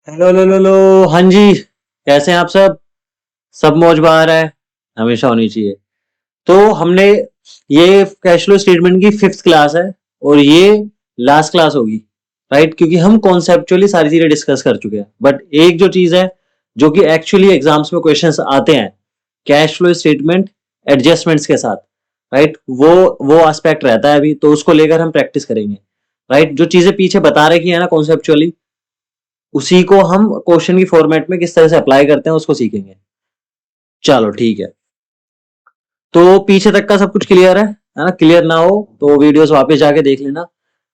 Hello hello hello hello, हाँ जी। कैसे हैं आप सब? सब मौज बहार है। हमेशा होनी चाहिए। तो हमने ये कैश फ्लो स्टेटमेंट की फिफ्थ क्लास है और ये लास्ट क्लास होगी। राइट, क्योंकि हम कॉन्सेप्चुअली सारी चीजें डिस्कस कर चुके हैं, बट एक जो चीज है जो कि एक्चुअली एग्जाम्स में क्वेश्चंस आते हैं, कैश फ्लो स्टेटमेंट एडजस्टमेंट्स के साथ। राइट, वो एस्पेक्ट रहता है अभी, तो उसको लेकर हम प्रैक्टिस करेंगे। राइट, जो चीजें पीछे बता रहे की है ना कॉन्सेप्चुअली, उसी को हम क्वेश्चन की फॉर्मेट में किस तरह से अप्लाई करते हैं उसको सीखेंगे। चलो ठीक है। तो पीछे तक का सब कुछ क्लियर है ना? क्लियर ना हो तो वीडियोस वापस जाके देख लेना,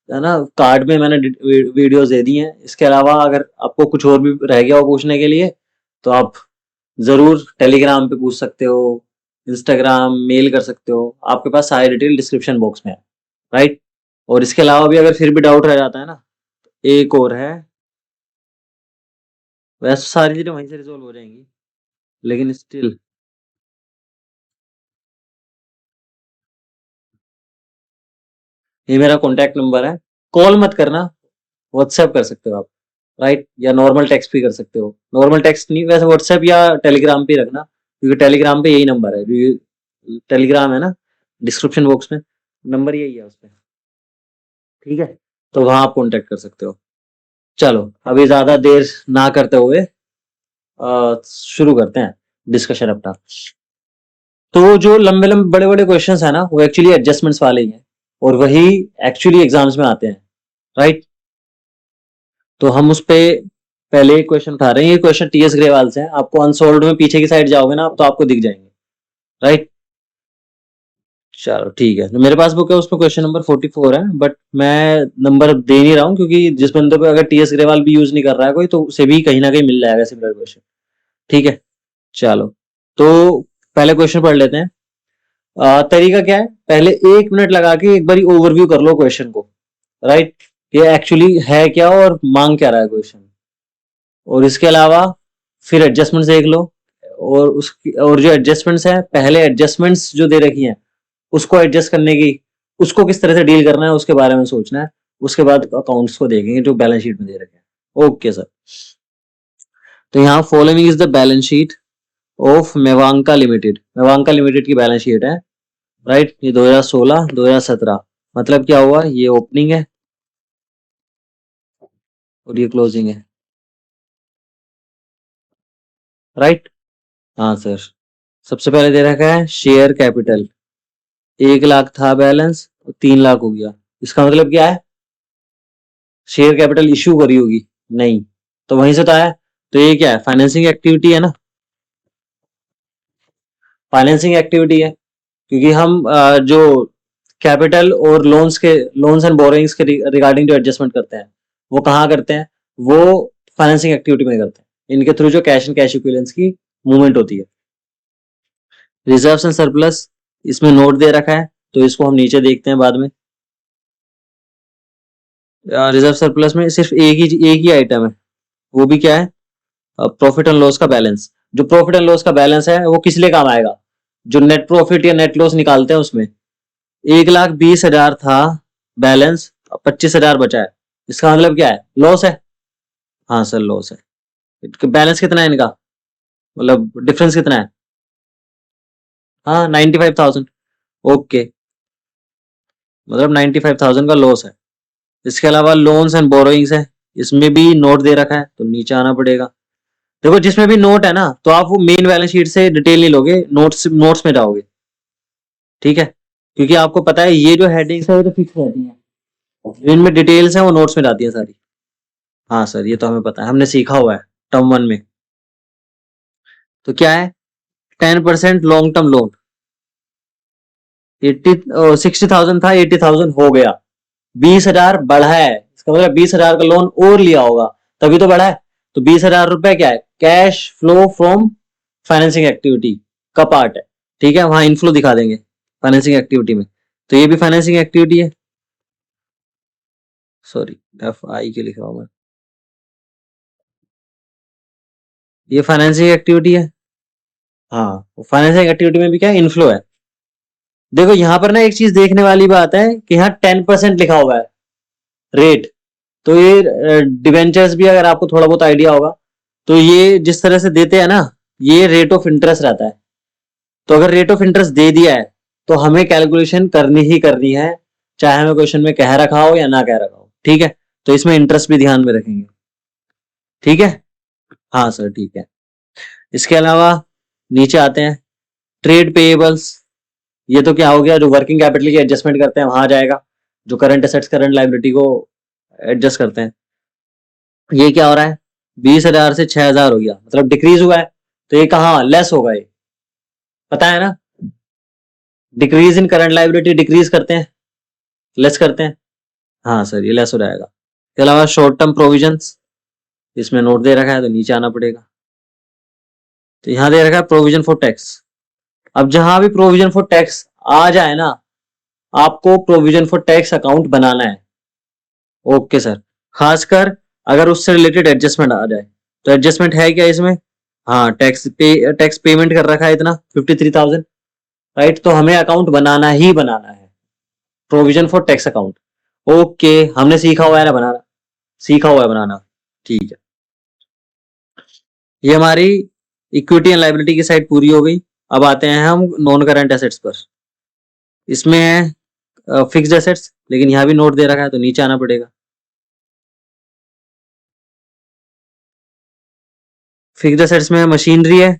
है ना? कार्ड में मैंने वीडियोस दे दी हैं। इसके अलावा अगर आपको कुछ और भी रह गया हो पूछने के लिए तो आप जरूर टेलीग्राम पे पूछ सकते हो, इंस्टाग्राम मेल कर सकते हो। आपके पास सारी डिटेल डिस्क्रिप्शन बॉक्स में है। राइट, और इसके अलावा भी अगर फिर भी डाउट रह जाता है ना, एक और है। वैसे सारी चीजें वहीं से रिजोल्व हो जाएंगी, लेकिन स्टिल ये मेरा कॉन्टैक्ट नंबर है। कॉल मत करना, व्हाट्सएप कर सकते हो आप। राइट, या नॉर्मल टेक्स्ट भी कर सकते हो। नॉर्मल टेक्स्ट नहीं, वैसे व्हाट्सएप या टेलीग्राम पे रखना, क्योंकि टेलीग्राम पे यही नंबर है। टेलीग्राम है ना, डिस्क्रिप्शन बॉक्स में नंबर यही है उसपे। ठीक है, तो वहां आप कॉन्टेक्ट कर सकते हो। चलो अभी ज्यादा देर ना करते हुए शुरू करते हैं डिस्कशन अपना। तो जो लंबे लंबे बड़े बड़े क्वेश्चंस है ना, वो एक्चुअली एडजस्टमेंट्स वाले ही हैं, और वही एक्चुअली एग्जाम्स में आते हैं। राइट, तो हम उस पे पहले एक क्वेश्चन उठा रहे हैं। ये क्वेश्चन टीएस ग्रेवाल से है। आपको अनसोल्ड में पीछे की साइड जाओगे ना आप, तो आपको दिख जाएंगे। राइट, चलो ठीक है। तो मेरे पास बुक है, उसमें क्वेश्चन नंबर 44 है, बट मैं नंबर दे नहीं रहा हूँ क्योंकि जिस बंदे पे अगर टीएस ग्रेवाल भी यूज नहीं कर रहा है कोई, तो उसे भी कहीं ना कहीं मिल जाएगा सिमिलर क्वेश्चन। ठीक है, चलो। तो पहले क्वेश्चन पढ़ लेते हैं। तरीका क्या है, पहले 1 मिनट लगा के एक बारी ओवरव्यू कर लो क्वेश्चन को। राइट, ये एक्चुअली है क्या और मांग क्या रहा है क्वेश्चन। और इसके अलावा फिर एडजस्टमेंट्स देख लो, और उसकी और जो एडजस्टमेंट्स है, पहले एडजस्टमेंट्स जो दे रखी हैं उसको एडजस्ट करने की, उसको किस तरह से डील करना है उसके बारे में सोचना है। उसके बाद अकाउंट्स को देखेंगे जो बैलेंस शीट में दे रखे हैं। Okay sir. तो यहाँ following is the balance sheet of मेवांका लिमिटेड। मेवांका लिमिटेड की बैलेंस शीट है। राइट, ये 2016 2017, मतलब क्या हुआ, ये ओपनिंग है और ये क्लोजिंग है। राइट, हाँ सर। सबसे पहले दे रखा है शेयर कैपिटल, 1 लाख था बैलेंस, 3 लाख हो गया। इसका मतलब क्या है, शेयर कैपिटल इश्यू करी होगी? नहीं, तो वहीं से तो आया। तो ये क्या है, फाइनेंसिंग एक्टिविटी है ना। फाइनेंसिंग एक्टिविटी है, क्योंकि हम जो कैपिटल और लोन्स एंड बोरोइंग्स के रिगार्डिंग जो एडजस्टमेंट करते हैं, वो कहाँ करते हैं? वो फाइनेंसिंग एक्टिविटी में करते हैं। इनके थ्रू जो कैश एंड कैश इक्विवेलेंस की मूवमेंट होती है। रिजर्व्स एंड सरप्लस, इसमें नोट दे रखा है, तो इसको हम नीचे देखते हैं बाद में। रिजर्व सरप्लस में सिर्फ एक ही आइटम है, वो भी क्या है, प्रॉफिट एंड लॉस का बैलेंस। जो प्रॉफिट एंड लॉस का बैलेंस है वो किस लिए काम आएगा, जो नेट प्रॉफिट या नेट लॉस निकालते हैं उसमें। 1,20,000 था बैलेंस, 25,000 बचा है। इसका मतलब क्या है, लॉस है। हाँ सर, लॉस है। बैलेंस कितना है इनका, मतलब डिफरेंस कितना है? हाँ, 95,000। ओके, मतलब 95,000 का लॉस है। इसके अलावा लोन्स एंड बोरोइंग्स है, इसमें भी नोट दे रखा है, तो नीचे आना पड़ेगा। देखो जिसमें भी नोट है ना, तो आप वो मेन बैलेंस शीट से डिटेल नहीं लोगे, नोट्स नोट्स में जाओगे। ठीक है, क्योंकि आपको पता है ये जो हेडिंग्स है ये तो फिक्स रहती हैं, इनमें डिटेल्स है वो नोट्स में जाती है सारी। हाँ सर, ये तो हमें पता है, हमने सीखा हुआ है टर्म 1 में। तो क्या है, 10% लॉन्ग टर्म लोन। 60,000 था, 80,000 हो गया। 20,000 बढ़ा है, इसका मतलब 20,000 का लोन और लिया होगा, तभी तो बढ़ा है। तो 20,000 रुपए क्या है, cash flow from financing activity का पार्ट है। ठीक है, वहां इनफ्लो दिखा देंगे फाइनेंसिंग एक्टिविटी में। तो ये भी फाइनेंसिंग एक्टिविटी है। सॉरी, एफ आई के लिखा हुआ है, ये फाइनेंसिंग एक्टिविटी है। हाँ, फाइनेंसिंग एक्टिविटी में भी क्या है, इनफ्लो है। देखो यहाँ पर ना एक चीज देखने वाली बात है कि यहाँ 10% लिखा हुआ है रेट। तो ये डिवेंचर्स भी अगर आपको थोड़ा बहुत आइडिया होगा तो ये जिस तरह से देते हैं ना, ये रेट ऑफ इंटरेस्ट रहता है। तो अगर रेट ऑफ इंटरेस्ट दे दिया है तो हमें कैलकुलेशन करनी ही करनी है, चाहे हमें क्वेश्चन में कह रखा हो या ना कह रखा हो। ठीक है, तो इसमें इंटरेस्ट भी ध्यान में रखेंगे। ठीक है, हाँ सर ठीक है। इसके अलावा नीचे आते हैं, ट्रेड पेएबल्स। ये तो क्या हो गया, जो वर्किंग कैपिटल की एडजस्टमेंट करते हैं वहां जाएगा, जो करंट एसेट्स करंट लाइबिलिटी को एडजस्ट करते हैं। ये क्या हो रहा है, 20,000 से 6,000 हो गया, मतलब डिक्रीज हुआ है। तो ये कहाँ लेस होगा, ये पता है ना, decrease in current liability decrease करते हैं, लेस करते हैं। हाँ सर ये लेस हो जाएगा। इसके अलावा शॉर्ट टर्म प्रोविजंस, इसमें नोट दे रखा है तो नीचे आना पड़ेगा। तो यहाँ दे रखा है प्रोविजन फॉर टैक्स। अब जहां भी प्रोविजन फॉर टैक्स आ जाए ना, आपको प्रोविजन फॉर टैक्स अकाउंट बनाना है। ओके सर, खासकर अगर उससे रिलेटेड एडजस्टमेंट आ जाए। तो एडजस्टमेंट है क्या इसमें, हाँ टैक्स पेमेंट कर रखा है इतना 53,000, राइट। तो हमें अकाउंट बनाना ही बनाना है, provision for tax account. Okay, हमने सीखा हुआ है ना बनाना, सीखा हुआ है बनाना, ठीक है। ये हमारी इक्विटी एंड लायबिलिटी की साइड पूरी हो गई। अब आते हैं हम नॉन करंट एसेट्स पर। इसमें है फिक्स्ड एसेट्स, लेकिन यहाँ भी नोट दे रखा है तो नीचे आना पड़ेगा। फिक्स्ड एसेट्स में मशीनरी है,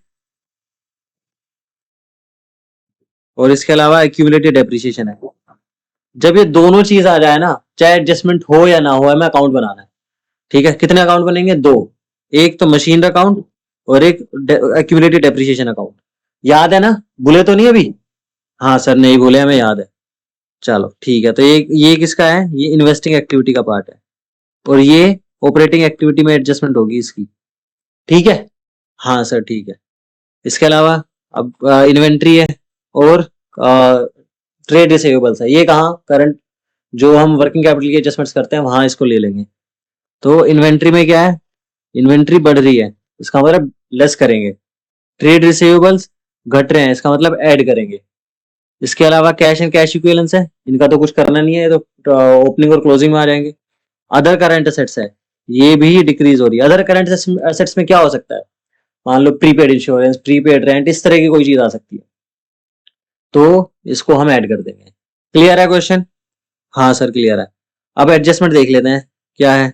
और इसके अलावा एक्यूमुलेटेड डेप्रिसिएशन है। जब ये दोनों चीज आ जाए ना, चाहे एडजस्टमेंट हो या ना हो, हमें अकाउंट बनाना है। ठीक है, कितने अकाउंट बनेंगे, दो। एक तो मशीन अकाउंट और एक एक्यूमुलेटेड डेप्रिसिएशन अकाउंट। याद है ना, भूले तो नहीं अभी, हाँ सर नहीं भूले, हमें याद है। चलो ठीक है, तो ये किसका है, ये इन्वेस्टिंग एक्टिविटी का पार्ट है, और ये ऑपरेटिंग एक्टिविटी में एडजस्टमेंट होगी इसकी। ठीक है, हाँ सर ठीक है। इसके अलावा अब इन्वेंट्री है और ट्रेड रिसीवेबल्स है। ये कहाँ करंट, जो हम वर्किंग कैपिटल की एडजस्टमेंट्स करते हैं वहां इसको ले लेंगे। तो इन्वेंट्री में क्या है, इन्वेंट्री बढ़ रही है, इसका मतलब लेस करेंगे। ट्रेड रिसीवेबल्स घट रहे हैं, इसका मतलब ऐड करेंगे। इसके अलावा कैश एंड कैश इक्विवेलेंस है, इनका तो कुछ करना नहीं है, तो ओपनिंग और क्लोजिंग में आ जाएंगे। अदर करंट एसेट्स है, ये भी डिक्रीज हो रही है। अदर करंट एसेट्स में क्या हो सकता है, मान लो प्रीपेड इंश्योरेंस, प्रीपेड रेंट, इस तरह की कोई चीज आ सकती है, तो इसको हम ऐड कर देंगे। क्लियर है क्वेश्चन, हाँ सर क्लियर है। अब एडजस्टमेंट देख लेते हैं क्या है।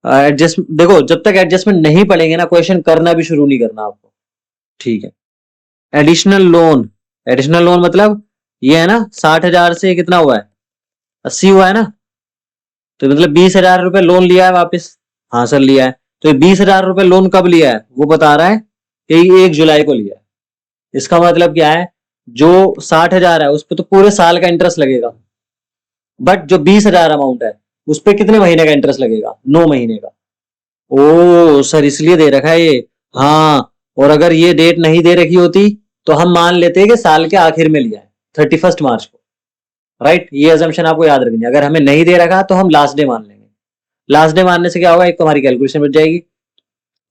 एडजस्ट देखो, जब तक एडजस्टमेंट नहीं पड़ेंगे ना, क्वेश्चन करना भी शुरू नहीं करना आपको। ठीक है, एडिशनल लोन। एडिशनल लोन मतलब ये है ना, 60,000 से कितना हुआ है, 80 हुआ है ना, तो मतलब 20,000 रुपए लोन लिया है वापस। हाँ सर लिया है। तो 20,000 रुपए लोन कब लिया है, वो बता रहा है कि 1 जुलाई को लिया है। इसका मतलब क्या है, जो 60,000 है उस पर तो पूरे साल का इंटरेस्ट लगेगा, बट जो 20,000 अमाउंट है उस पर कितने महीने का इंटरेस्ट लगेगा, 9 महीने का। ओ सर इसलिए दे रखा है ये, हाँ। और अगर ये डेट नहीं दे रखी होती तो हम मान लेते हैं कि साल के आखिर में लिया है, 31 मार्च को, राइट। ये अजम्पशन आपको याद रखनी है। अगर हमें नहीं दे रखा तो हम लास्ट डे मान लेंगे। लास्ट डे मानने से क्या होगा, एक तो हमारी कैलकुलेशन बच जाएगी,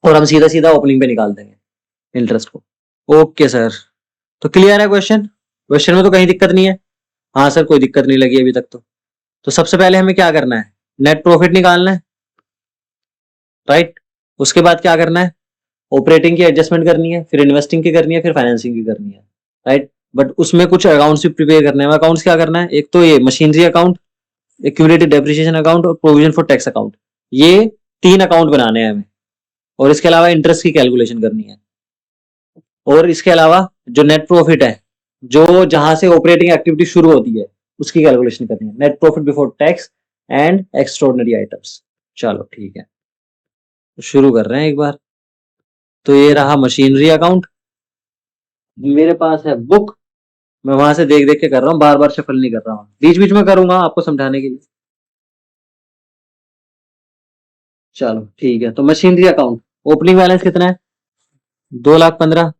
और हम सीधा सीधा ओपनिंग पे निकाल देंगे इंटरेस्ट को। ओके सर, तो क्लियर है क्वेश्चन, क्वेश्चन में तो कहीं दिक्कत नहीं है। हाँ सर कोई दिक्कत नहीं लगी अभी तक तो सबसे पहले हमें क्या करना है, नेट प्रॉफिट निकालना है, राइट। उसके बाद क्या करना है, ऑपरेटिंग की एडजस्टमेंट करनी है, फिर इन्वेस्टिंग की करनी है, फिर फाइनेंसिंग की करनी है, राइट। बट उसमें कुछ अकाउंट्स भी प्रिपेयर करने हैं। अकाउंट्स क्या करना है, एक तो ये machinery account, accumulated depreciation account और प्रोविजन फॉर टैक्स अकाउंट, ये 3 अकाउंट बनाने हैं हमें। और इसके अलावा इंटरेस्ट की कैलकुलेशन करनी है। और इसके अलावा जो नेट प्रॉफिट है, जो जहां से ऑपरेटिंग एक्टिविटी शुरू होती है, उसकी कैलकुलेशन करनी है, net profit before tax and extraordinary items. चलो ठीक है, तो शुरू कर रहे हैं एक बार। तो ये रहा मशीनरी अकाउंट, मेरे पास है बुक, मैं वहां से देख देख के कर रहा हूँ, बार बार शफल नहीं कर रहा हूँ, बीच बीच में करूंगा आपको समझाने के लिए। चलो ठीक है, तो मशीनरी अकाउंट ओपनिंग बैलेंस कितना है, 2,15,000।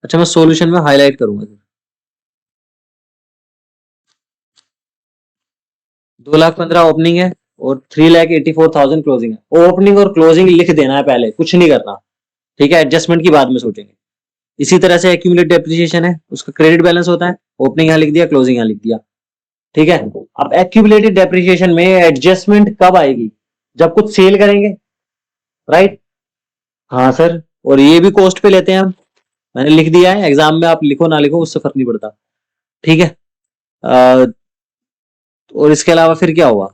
अच्छा मैं सॉल्यूशन में हाईलाइट करूंगा, 2,15,000 ओपनिंग है और 3,84,000 क्लोजिंग है। ओपनिंग और क्लोजिंग लिख देना है पहले, कुछ नहीं करना, ठीक है। एडजस्टमेंट की बाद में सोचेंगे। इसी तरह से एक्यूमुलेट डेप्रिसिएशन है, उसका क्रेडिट बैलेंस होता है, ओपनिंग यहाँ लिख दिया, क्लोजिंग यहाँ लिख दिया। ठीक है। अब एक्यूमुलेटेड डेप्रिसिएशन में एडजस्टमेंट कब आएगी? जब कुछ सेल करेंगे, राइट? हाँ सर, और ये भी कॉस्ट पे लेते हैं हम, मैंने लिख दिया है, एग्जाम में आप लिखो ना लिखो उससे फर्क नहीं पड़ता, ठीक है। और इसके अलावा फिर क्या हुआ,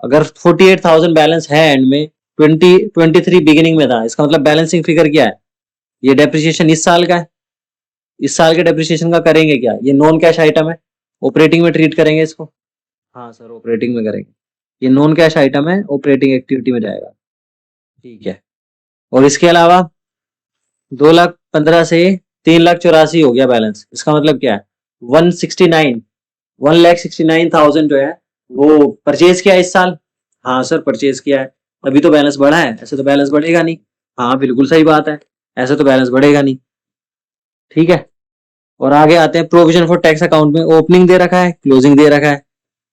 अगर 48,000 बैलेंस है एंड में, 23 बिगिनिंग में था, इसका मतलब बैलेंसिंग फिगर क्या है? ये डेप्रिसिएशन इस साल का है, इस साल के डेप्रिसिएशन का करेंगे क्या? ये नॉन कैश आइटम है, ऑपरेटिंग में ट्रीट करेंगे इसको। हाँ सर, ऑपरेटिंग में करेंगे, ये नॉन कैश आइटम है, ऑपरेटिंग एक्टिविटी में जाएगा, ठीक है। और इसके अलावा 2,15,000 से 3,84,000 हो गया बैलेंस, इसका मतलब क्या है? 1,69,000 जो है वो परचेज किया इस साल। हाँ सर, परचेज किया है, तभी तो बैलेंस बढ़ा है, ऐसे तो बैलेंस बढ़ेगा नहीं। हाँ बिल्कुल सही बात है, ऐसे तो बैलेंस बढ़ेगा नहीं, ठीक है। और आगे आते हैं, प्रोविजन फॉर टैक्स अकाउंट में ओपनिंग दे रखा है, क्लोजिंग दे रखा है,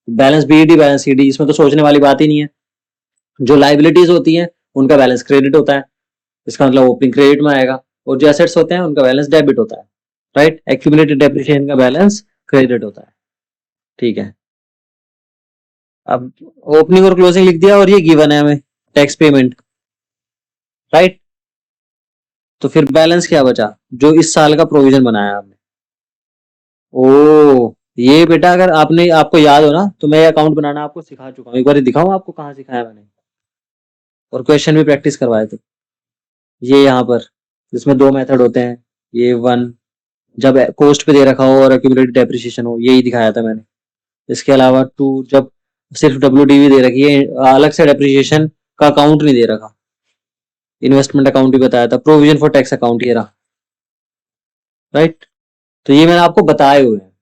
बैलेंस बीईडी बैलेंस सीडी, इसमें तो सोचने वाली बात ही नहीं है। जो लाइबिलिटीज होती हैं उनका बैलेंस क्रेडिट होता है, इसका मतलब ओपनिंग क्रेडिट में आएगा, और जो एसेट्स होते हैं उनका बैलेंस डेबिट होता है, राइट? एक्यूमुलेटेड डेप्रिसिएशन का बैलेंस क्रेडिट होता है, ठीक है। अब ओपनिंग और क्लोजिंग लिख दिया, और ये गिवन है हमें टैक्स पेमेंट, राइट? तो फिर बैलेंस क्या बचा? जो इस साल का प्रोविजन बनाया आपने। ओ, ये बेटा अगर आपने, आपको याद हो ना, तो मैं अकाउंट बनाना आपको सिखा चुका हूँ, एक बार दिखाऊं आपको कहाँ सिखाया मैंने, और क्वेश्चन भी प्रैक्टिस करवाए थे। ये यहाँ पर, इसमें दो मेथड होते हैं, ये वन जब कोस्ट पे दे रखा हो और एक्यूमुलेटेड डेप्रिसिएशन हो, यही दिखाया था मैंने। इसके अलावा टू जब सिर्फ डब्ल्यूडीवी दे रखी है, अलग से डेप्रिसिएशन का अकाउंट नहीं दे रखा, इन्वेस्टमेंट अकाउंट भी बताया था, प्रोविजन फॉर टैक्स अकाउंट ये रहा, राइट? तो ये मैंने आपको बताए हुए हैं,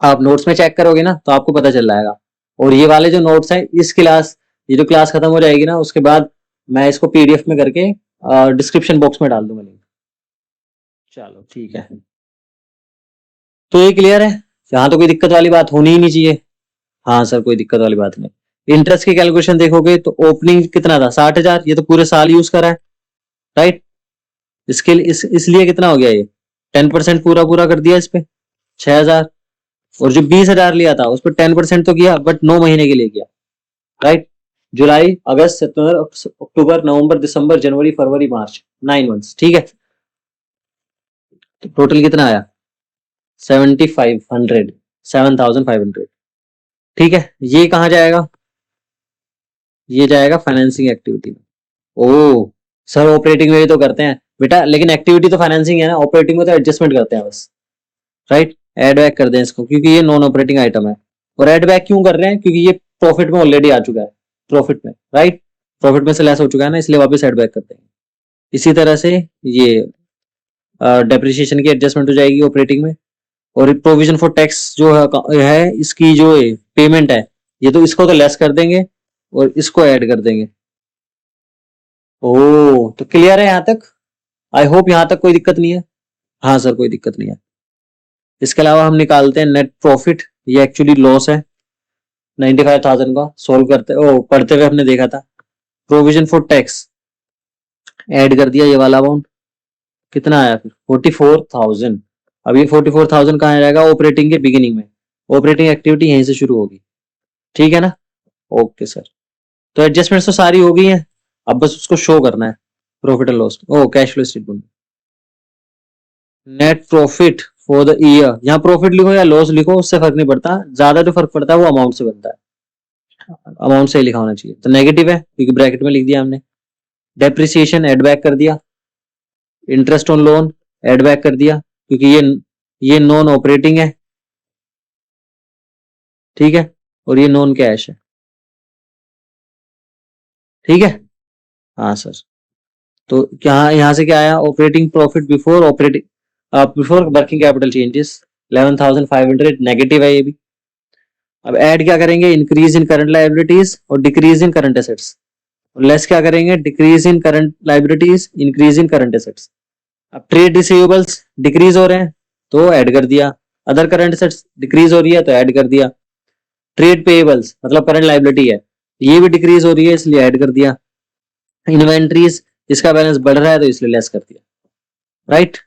आप नोट्स में चेक करोगे ना तो आपको पता चल जाएगा। और ये वाले जो नोट्स हैं इस क्लास, ये जो क्लास खत्म हो जाएगी ना उसके बाद मैं इसको पीडीएफ में करके डिस्क्रिप्शन बॉक्स में डाल दूंगा लिंक। चलो ठीक है, तो ये क्लियर है, यहाँ तो कोई दिक्कत वाली बात होनी ही नहीं चाहिए। हाँ सर, कोई दिक्कत वाली बात नहीं। इंटरेस्ट की कैलकुलेशन देखोगे तो ओपनिंग कितना था? 60,000, ये तो पूरे साल यूज करा है, राइट? इसके लिए इसलिए कितना हो गया ये? 10% पूरा पूरा कर दिया इस पे, 6,000। और जो 20,000 लिया था उस पर 10% तो किया, बट 9 महीने के लिए किया, राइट? जुलाई, अगस्त, सितंबर, अक्टूबर, नवंबर, दिसंबर, जनवरी, फरवरी, मार्च, 9 मंथ्स, ठीक है। तो टोटल कितना आया? 7,500, 7,500, ठीक है। ये कहाँ जाएगा? ये जाएगा फाइनेंसिंग एक्टिविटी में। ओ सर, ऑपरेटिंग में भी तो करते हैं बेटा, लेकिन एक्टिविटी तो फाइनेंसिंग है ना, ऑपरेटिंग में तो एडजस्टमेंट करते हैं बस, राइट? एड बैक कर दें इसको, क्योंकि ये नॉन ऑपरेटिंग आइटम है। और एड बैक क्यों कर रहे हैं? क्योंकि ये प्रॉफिट में ऑलरेडी आ चुका है, प्रॉफिट में, राइट? प्रॉफिट में से लेस हो चुका है ना, इसलिए वापस एड बैक करते हैं। इसी तरह से ये डेप्रिसिएशन की एडजस्टमेंट हो जाएगी ऑपरेटिंग में। और प्रोविजन फॉर टैक्स जो है इसकी जो पेमेंट है, ये तो इसको तो लेस कर देंगे और इसको ऐड कर देंगे। ओ, तो क्लियर है यहाँ तक? आई होप यहाँ तक कोई दिक्कत नहीं है। हाँ सर, कोई दिक्कत नहीं है। इसके अलावा हम निकालते हैं नेट प्रॉफिट, ये एक्चुअली लॉस है 95,000 का, सोल्व करते पढ़ते हुए हमने देखा था। प्रोविजन फॉर टैक्स ऐड कर दिया, ये वाला अमाउंट कितना आया फिर? 44,000। अब ये 44,000 कहाँ जाएगा? ऑपरेटिंग के बिगिनिंग में, ऑपरेटिंग एक्टिविटी यहीं से शुरू होगी, ठीक है ना? ओके सर, तो एडजस्टमेंट तो सारी हो गई है, अब बस उसको शो करना है profit and loss, or cash flow statement. Net profit for the year, यहाँ प्रॉफिट लिखो या लॉस लिखो उससे फर्क नहीं पड़ता, ज्यादा जो फर्क पड़ता है वो अमाउंट से बनता है, अमाउंट से ही लिखा होना चाहिए। तो नेगेटिव है क्योंकि ब्रैकेट में लिख दिया हमने। डेप्रिसिएशन एड बैक कर दिया, interest on loan add back कर दिया क्योंकि ये नॉन ऑपरेटिंग है, ठीक है, और ये नॉन कैश है, ठीक है। हाँ सर, तो क्या यहाँ से क्या आया? Operating profit before operating before working capital changes 11,500, negative है ये भी। अब ऐड क्या करेंगे? इंक्रीज इन करंट लायबिलिटीज और डिक्रीज इन करंट एसेट्स, और लेस क्या करेंगे? Decrease in current liabilities, increase in current assets. अब ट्रेड रिसीवेबल्स डिक्रीज हो रहे हैं तो ऐड कर दिया, अदर करंट एसेट्स डिक्रीज हो रही है तो ऐड कर दिया, ट्रेड पेएबल्स मतलब करंट लायबिलिटी है, ये भी डिक्रीज हो रही है इसलिए ऐड कर दिया, इन्वेंट्रीज इसका बैलेंस बढ़ रहा है तो इसलिए लेस कर दिया, राइट?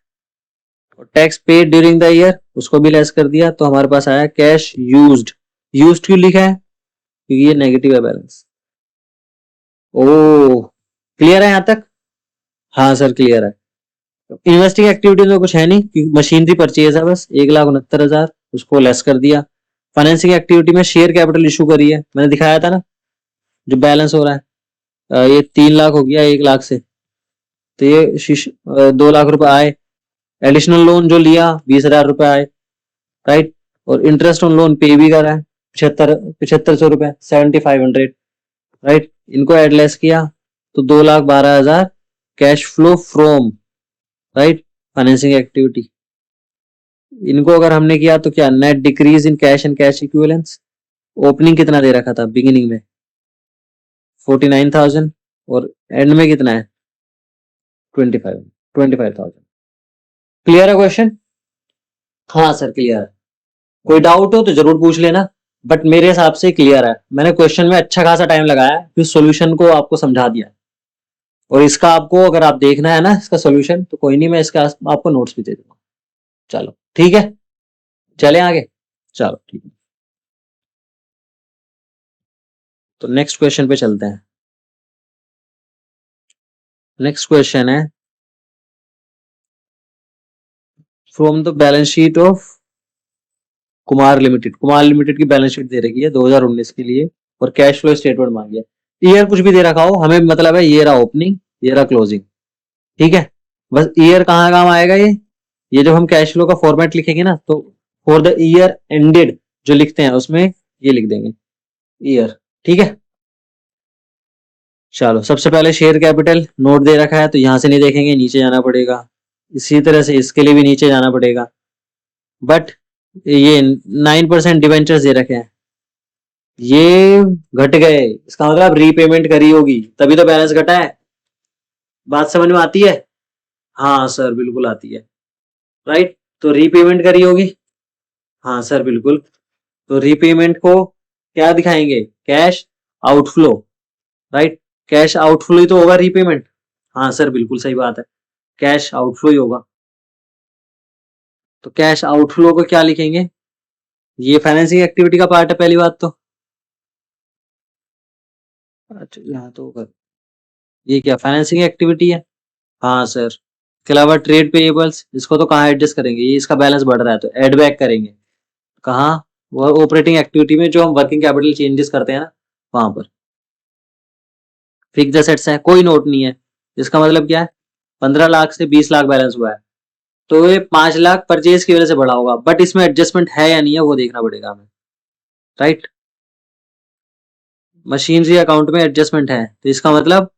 और tax paid during the year उसको भी लेस कर दिया, तो हमारे पास आया कैश यूज्ड यूज्ड क्यों लिखा है? क्योंकि ये नेगेटिव है बैलेंस। ओ, क्लियर है यहाँ तक? हाँ सर क्लियर है। इन्वेस्टिंग एक्टिविटीज में कुछ है नहीं क्योंकि मशीनरी परचेज है, बस 1,69,000 उसको लेस कर दिया। फाइनेंसिंग एक्टिविटी में शेयर कैपिटल इशू करी है, मैंने दिखाया था ना जो बैलेंस हो रहा है। ये 3 लाख हो गया 1 लाख से, तो ये 2 लाख रुपए आए। एडिशनल लोन जो लिया 20,000 रुपए आए, राइट। और इंटरेस्ट ऑन लोन पे भी करा है 7500 रुपए, 7500, राइट। इनको एडलेस किया तो 2,12,000 cash flow from, right, financing activity. इनको अगर हमने किया तो क्या net decrease in cash and cash equivalence. Opening कितना दे रखा था बिगिनिंग में 49,000 और एंड में कितना है 25,000। क्लियर है क्वेश्चन? हाँ सर क्लियर है। कोई डाउट हो तो जरूर पूछ लेना, बट मेरे हिसाब से क्लियर है। मैंने क्वेश्चन में अच्छा खासा टाइम लगाया फिर सॉल्यूशन को आपको समझा दिया। और इसका आपको अगर आप देखना है ना इसका सॉल्यूशन तो कोई नहीं, मैं इसका आपको नोट्स भी दे दूंगा। चलो ठीक है, चले आगे। चलो ठीक है, तो नेक्स्ट क्वेश्चन पे चलते हैं। नेक्स्ट क्वेश्चन है from the balance sheet of Kumar limited. Kumar limited की बैलेंस शीट दे रखी है 2019 के लिए और कैश फ्लो स्टेटमेंट मांगी है। ईयर कुछ भी दे रखा हो, हमें मतलब है ये रहा ओपनिंग, ये रहा क्लोजिंग, ठीक है। बस ईयर कहाँ काम आएगा ये जब हम कैश फ्लो का फॉर्मेट लिखेंगे ना तो फॉर द ईयर एंडेड जो लिखते हैं उसमें ये लिख देंगे ईयर, ठीक है। चलो सबसे पहले शेयर कैपिटल नोट दे रखा है तो यहां से नहीं देखेंगे, नीचे जाना पड़ेगा। इसी तरह से इसके लिए भी नीचे जाना पड़ेगा। बट ये 9% डिवेंचर्स दे रखे हैं, ये घट गए, इसका मतलब रीपेमेंट करी होगी तभी तो बैलेंस घटा है। बात समझ में आती है? हाँ सर बिल्कुल आती है, राइट। तो रीपेमेंट करी होगी, हाँ सर बिल्कुल। तो रीपेमेंट को क्या दिखाएंगे cash outflow, right. Cash outflow ही तो होगा रीपेमेंट, हाँ सर बिल्कुल सही बात है, कैश आउटफ्लो ही होगा। तो कैश आउटफ्लो को क्या लिखेंगे, ये फाइनेंसिंग एक्टिविटी का पार्ट है पहली बात तो। अच्छा यहाँ तो होगा, ये क्या फाइनेंसिंग एक्टिविटी है, हाँ सर। इसके अलावा ट्रेड पेएबल्स इसको तो कहाँ एडजस्ट करेंगे, ये इसका बैलेंस बढ़ रहा है तो एड बैक करेंगे कहाँ, वो ऑपरेटिंग एक्टिविटी में जो हम वर्किंग कैपिटल चेंजेस करते हैं ना वहां पर। फिक्स्ड एसेट्स है, कोई नोट नहीं है, इसका मतलब क्या है 15 लाख से 20 लाख बैलेंस हुआ है तो ये 5 लाख परचेज की वजह से बढ़ा होगा, बट इसमें एडजस्टमेंट है या नहीं है वो देखना पड़ेगा हमें, राइट। मशीनरी अकाउंट में एडजस्टमेंट है तो इसका मतलब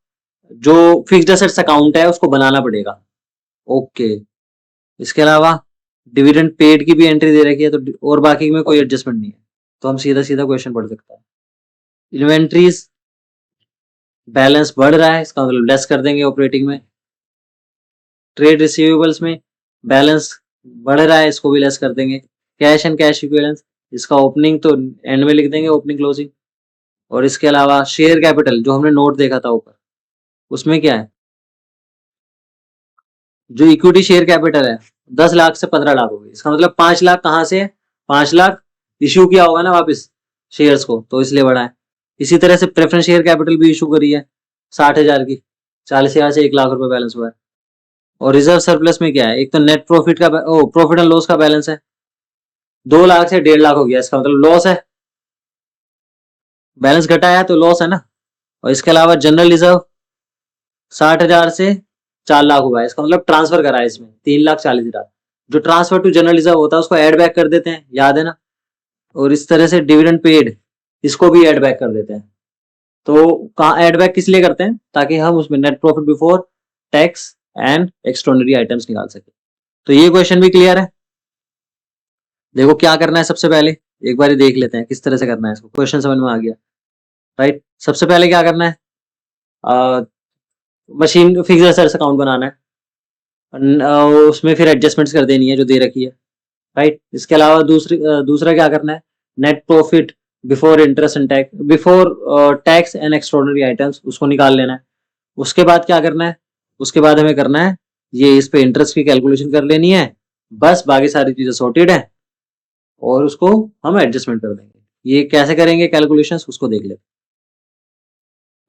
जो फिक्स्ड एसेट्स अकाउंट है उसको बनाना पड़ेगा, ओके। इसके अलावा डिविडेंड पेड की भी एंट्री दे रखी है तो और बाकी में कोई एडजस्टमेंट नहीं है, तो हम सीधा सीधा क्वेश्चन पढ़ सकते हैं। इन्वेंट्रीज बैलेंस बढ़ रहा है इसका मतलब लेस कर देंगे ऑपरेटिंग में। ट्रेड रिसीवेबल्स में बैलेंस बढ़ रहा है इसको भी लेस कर देंगे। कैश एंड कैश इक्विवेलेंस इसका ओपनिंग तो एंड में लिख देंगे ओपनिंग क्लोजिंग। और इसके अलावा शेयर कैपिटल जो हमने नोट देखा था ऊपर उसमें क्या है, जो इक्विटी शेयर कैपिटल है 10 लाख से 15 लाख हो गई, इसका मतलब 5 लाख कहाँ से है, 5 लाख इश्यू किया होगा ना वापस शेयर्स को तो इसलिए बढ़ा है। इसी तरह से प्रेफरेंस शेयर कैपिटल भी इशू करी है 60,000 की, 40,000 से 1 लाख रुपए बैलेंस हुआ है। और रिजर्व सरप्लस में क्या है, एक तो नेट प्रॉफिट का प्रॉफिट एंड लॉस का बैलेंस है 2 लाख से 1.5 लाख हो गया, इसका मतलब लॉस है, बैलेंस घटा है तो लॉस है ना। और इसके अलावा जनरल रिजर्व 60,000 से 4 लाख हुआ है, इसका मतलब ट्रांसफर करा है इसमें 3,40,000। जो ट्रांसफर टू जनरल रिजर्व होता है उसको ऐड बैक कर देते हैं, याद है ना। और इस तरह से डिविडेंड पेड इसको भी ऐड बैक कर देते हैं। तो कहाँ ऐड बैक किस लिए करते हैं, ताकि हम उसमें net profit before tax and extraordinary items निकाल सके। तो ये क्वेश्चन भी क्लियर है। देखो क्या करना है, सबसे पहले एक बार देख लेते हैं किस तरह से करना है इसको, क्वेश्चन समझ में आ गया, राइट। सबसे पहले क्या करना है, मशीन फिक्स्ड एसेट्स अकाउंट बनाना है, उसमें फिर एडजस्टमेंट्स कर देनी है जो दे रखी है, राइट। इसके अलावा दूसरा क्या करना है, net profit before interest and tax, before tax and extraordinary items उसको निकाल लेना है। उसके बाद क्या करना है, उसके बाद हमें करना है ये इस पे इंटरेस्ट की कैलकुलेशन कर लेनी है, बस बाकी सारी चीजें सॉर्टेड है और उसको हम एडजस्टमेंट कर देंगे। ये कैसे करेंगे कैलकुलेशंस, उसको देख लेते।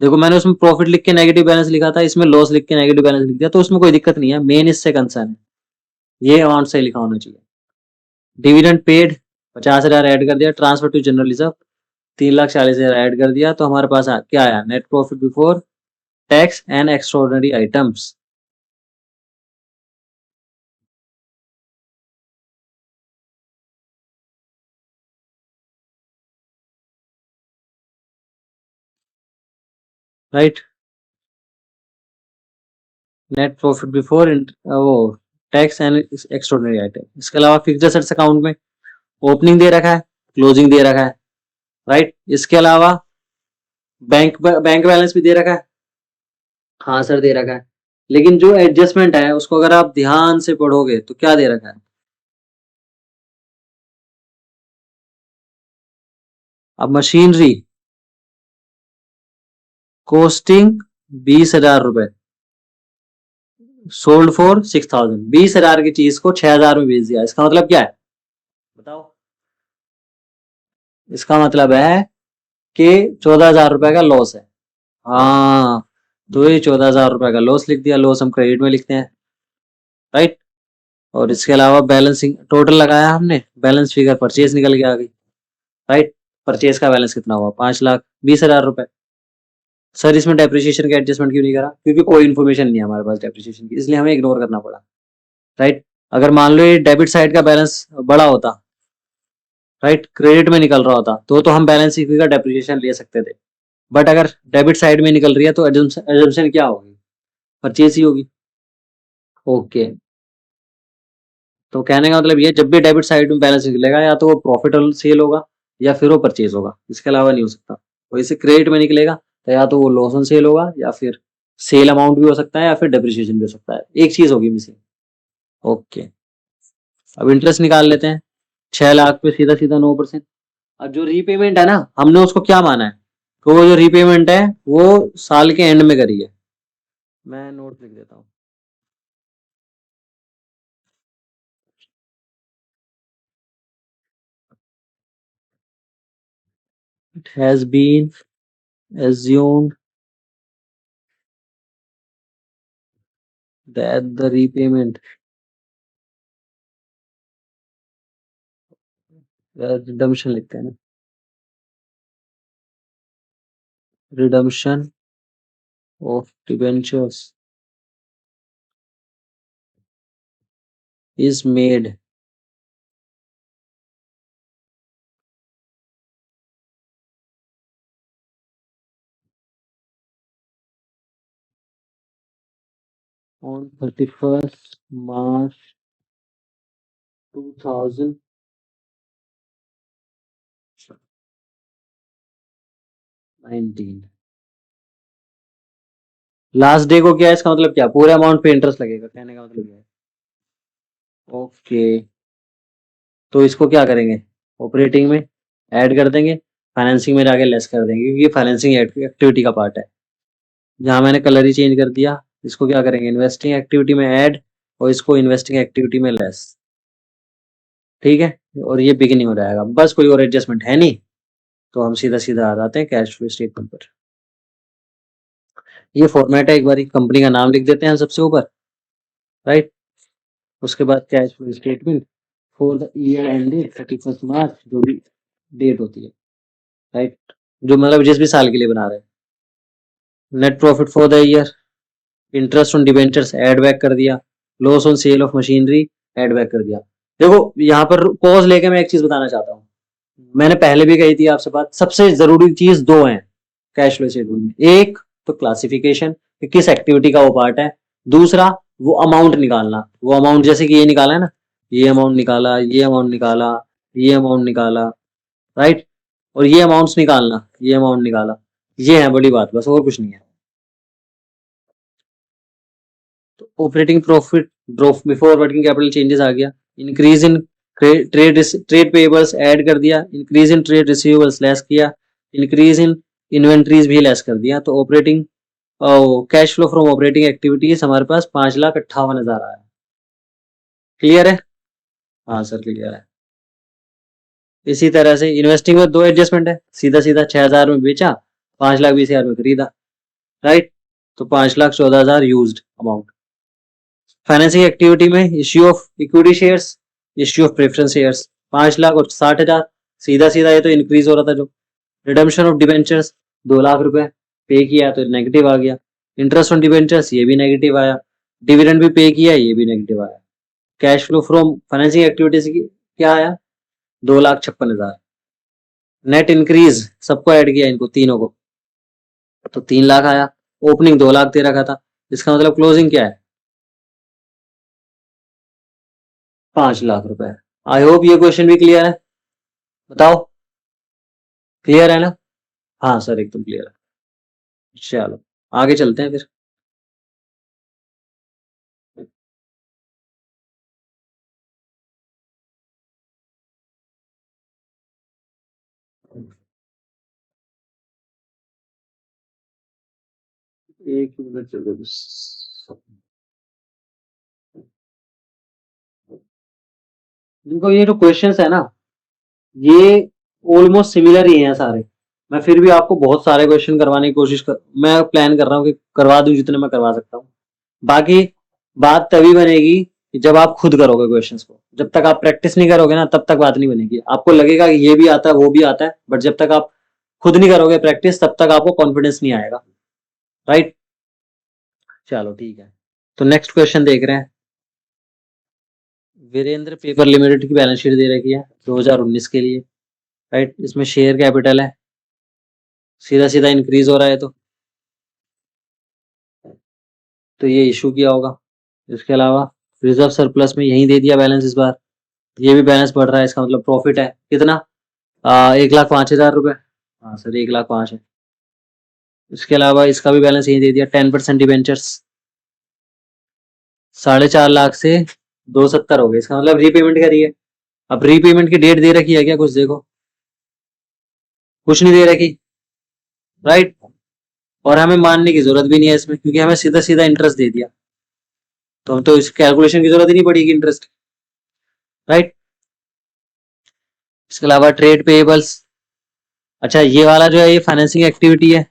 देखो मैंने उसमें प्रॉफिट लिख के नेगेटिव बैलेंस लिखा था, इसमें लॉस लिख के नेगेटिव बैलेंस लिख दिया, तो उसमें कोई दिक्कत नहीं है, मेन इससे कंसर्न है ये अमाउंट सही लिखा होना चाहिए। डिविडेंड पेड 50,000 ऐड कर दिया, transfer to general reserve 3,40,000 add कर दिया, तो हमारे पास क्या आया, net profit before tax and extraordinary items. Right, net profit before वो टैक्स एंड एक्स्ट्राऑर्डिनरी आइटम। इसके अलावा फिक्स्ड एसेट्स अकाउंट में ओपनिंग दे रखा है, क्लोजिंग दे रखा है। राइट, इसके अलावा बैंक बैलेंस भी दे रखा है, हाँ सर दे रखा है। लेकिन जो एडजस्टमेंट है उसको अगर आप ध्यान से पढ़ोगे तो क्या दे रखा है, अब मशीनरी कॉस्टिंग 20,000 रुपए, सोल्ड फॉर 6,000, 20,000 की चीज को 6,000 में बेच दिया, इसका मतलब क्या है बताओ। इसका मतलब है कि 14,000 रुपए का लॉस है। हाँ, तो ये 14,000 रुपए का लॉस लिख दिया, लॉस हम क्रेडिट में लिखते हैं। राइट, और इसके अलावा बैलेंसिंग टोटल लगाया हमने, बैलेंस फिगर परचेज निकल के आ गई। राइट, परचेज का बैलेंस कितना हुआ, 5,20,000 रुपए। सर इसमें डेप्रिसिएशन का एडजस्टमेंट क्यों नहीं करा, क्योंकि कोई इन्फॉर्मेशन नहीं है हमारे पास डेप्रिसिएशन की, इसलिए हमें इग्नोर करना पड़ा। राइट, अगर मान लो ये डेबिट साइड का बैलेंस बड़ा होता, राइट, क्रेडिट में निकल रहा होता, तो हम बैलेंस शीट का डेप्रिसिएशन ले सकते थे। बट अगर डेबिट साइड में निकल रही है तो एजम्पशन क्या होगी, परचेज ही होगी। ओके, तो कहने का मतलब ये, जब भी डेबिट साइड में बैलेंस निकलेगा या तो वो प्रॉफिट और सेल होगा या फिर वो परचेज होगा, इसके अलावा नहीं हो सकता। वैसे क्रेडिट में निकलेगा तो या तो वो लॉस ऑन सेल होगा या फिर सेल अमाउंट भी हो सकता है या फिर डेप्रिसिएशन भी हो सकता है, एक चीज होगी मिसिंग। ओके, अब इंटरेस्ट निकाल लेते हैं। 6 लाख पे सीधा सीधा 9%। अब जो रीपेमेंट है ना, हमने उसको क्या माना है, तो वो जो रीपेमेंट है वो साल के एंड में करी है। मैं नोट लिख देता हूँ। It has been assumed that the repayment, redemption लिखते हैं ना, redemption of debentures is made on 31st March 2019। Last day को क्या है, इसका मतलब क्या, पूरे अमाउंट पे इंटरेस्ट लगेगा, कहने का मतलब क्या है। ओके, तो इसको क्या करेंगे, ऑपरेटिंग में ऐड कर देंगे, फाइनेंसिंग में जाके लेस कर देंगे, क्योंकि ये फाइनेंसिंग एक्टिविटी का पार्ट है। जहां मैंने कलर ही चेंज कर दिया, इसको क्या करेंगे, इन्वेस्टिंग एक्टिविटी में ऐड और इसको इन्वेस्टिंग एक्टिविटी में लेस। ठीक है, और ये बिगिनिंग हो जाएगा, बस कोई और एडजस्टमेंट है नहीं, तो हम सीधा सीधा आ जाते हैं कैश फ्लो स्टेटमेंट पर। ये फॉर्मेट है, एक बार कंपनी का नाम लिख देते हैं सबसे ऊपर। राइट, उसके बाद cash flow statement for the year ended 31st मार्च, जो भी डेट होती है। राइट, जो मतलब जिस भी साल के लिए बना रहे हैं। Net profit for the year, interest on debentures add back कर दिया, loss on sale of machinery add back कर दिया। देखो यहाँ पर पॉज लेके मैं एक चीज बताना चाहता हूँ, मैंने पहले भी कही थी आपसे बात, सबसे जरूरी चीज दो है कैश फ्लो स्टेटमेंट में, एक तो क्लासिफिकेशन कि किस एक्टिविटी का वो पार्ट है, दूसरा वो अमाउंट निकालना, वो अमाउंट जैसे कि ये निकाला है ना, ये अमाउंट निकाला, ये अमाउंट निकाला, ये अमाउंट निकाला। राइट, और ये अमाउंट्स निकालना, ये अमाउंट निकाला, ये है बड़ी बात, बस और कुछ नहीं है। तो operating profit before working capital changes आ गया, increase in trade payables add कर दिया, increase in trade receivables less किया, इंक्रीज इन इन्वेंट्रीज भी लेस कर दिया, तो operating cash flow from operating activities हमारे पास 5,58,000 आया। क्लियर है, हाँ सर क्लियर है। इसी तरह से इन्वेस्टिंग में दो एडजस्टमेंट है, सीधा सीधा 6,000 में बेचा, 5,20,000 में खरीदा, राइट। तो 5,14,000 यूज्ड अमाउंट। फाइनेंसिंग एक्टिविटी में issue of equity shares, issue of preference shares, 5,00,000 और 60,000, सीधा सीधा ये तो इंक्रीज हो रहा था जो। रिडम्पशन ऑफ डिबेंचर्स 2,00,000 रुपए पे किया तो नेगेटिव आ गया। इंटरेस्ट ऑन डिबेंचर्स ये भी नेगेटिव आया। डिविडेंड भी पे किया, ये भी नेगेटिव आया। Cash flow from financing activities की क्या आया, 2,56,000। नेट इंक्रीज सबको ऐड किया इनको तीनों को तो 3,00,000 आया। ओपनिंग 2,00,000 दे रखा था, इसका मतलब क्लोजिंग क्या है, 5,00,000 रुपए। आई होप ये क्वेश्चन भी क्लियर है, बताओ क्लियर है ना। हाँ सर एकदम क्लियर है। चलो आगे चलते हैं फिर। एक मिनट चलो बस। देखो ये जो क्वेश्चंस है ना, ये ऑलमोस्ट सिमिलर ही हैं सारे। मैं फिर भी आपको बहुत सारे क्वेश्चन करवाने की कोशिश कर, मैं प्लान कर रहा हूँ कि करवा दूं जितने मैं करवा सकता हूँ। बाकी बात तभी बनेगी कि जब आप खुद करोगे क्वेश्चंस को। जब तक आप प्रैक्टिस नहीं करोगे ना, तब तक बात नहीं बनेगी। आपको लगेगा कि ये भी आता है वो भी आता है, बट जब तक आप खुद नहीं करोगे प्रैक्टिस, तब तक आपको कॉन्फिडेंस नहीं आएगा, राइट। चलो ठीक है, तो नेक्स्ट क्वेश्चन देख रहे हैं। वीरेंद्र पेपर लिमिटेड की बैलेंस शीट दे रखी है 2019 के लिए, राइट। इसमें शेयर कैपिटल है, सीधा सीधा इंक्रीज हो रहा है तो ये इशू किया होगा। इसके अलावा रिजर्व सरप्लस में यही दे दिया बैलेंस इस बार, ये भी बैलेंस बढ़ रहा है, इसका मतलब प्रॉफिट है कितना, 1,05,000 रुपए। हाँ सर 1,05,000 है। इसके अलावा इसका भी बैलेंस यही दे दिया, 10% डिबेंचर्स 4,50,000 से 270 हो गए, इसका मतलब रीपेमेंट करी है। अब रीपेमेंट की डेट दे रखी है क्या, कुछ देखो, कुछ नहीं दे रखी, राइट। और हमें मानने की जरूरत भी नहीं है इसमें, क्योंकि हमें सीधा सीधा इंटरेस्ट दे दिया, तो हम तो इस कैलकुलेशन की जरूरत ही नहीं पड़ेगी इंटरेस्ट, राइट। इसके अलावा ट्रेड पेएबल्स, अच्छा ये वाला जो है ये फाइनेंसिंग एक्टिविटी है,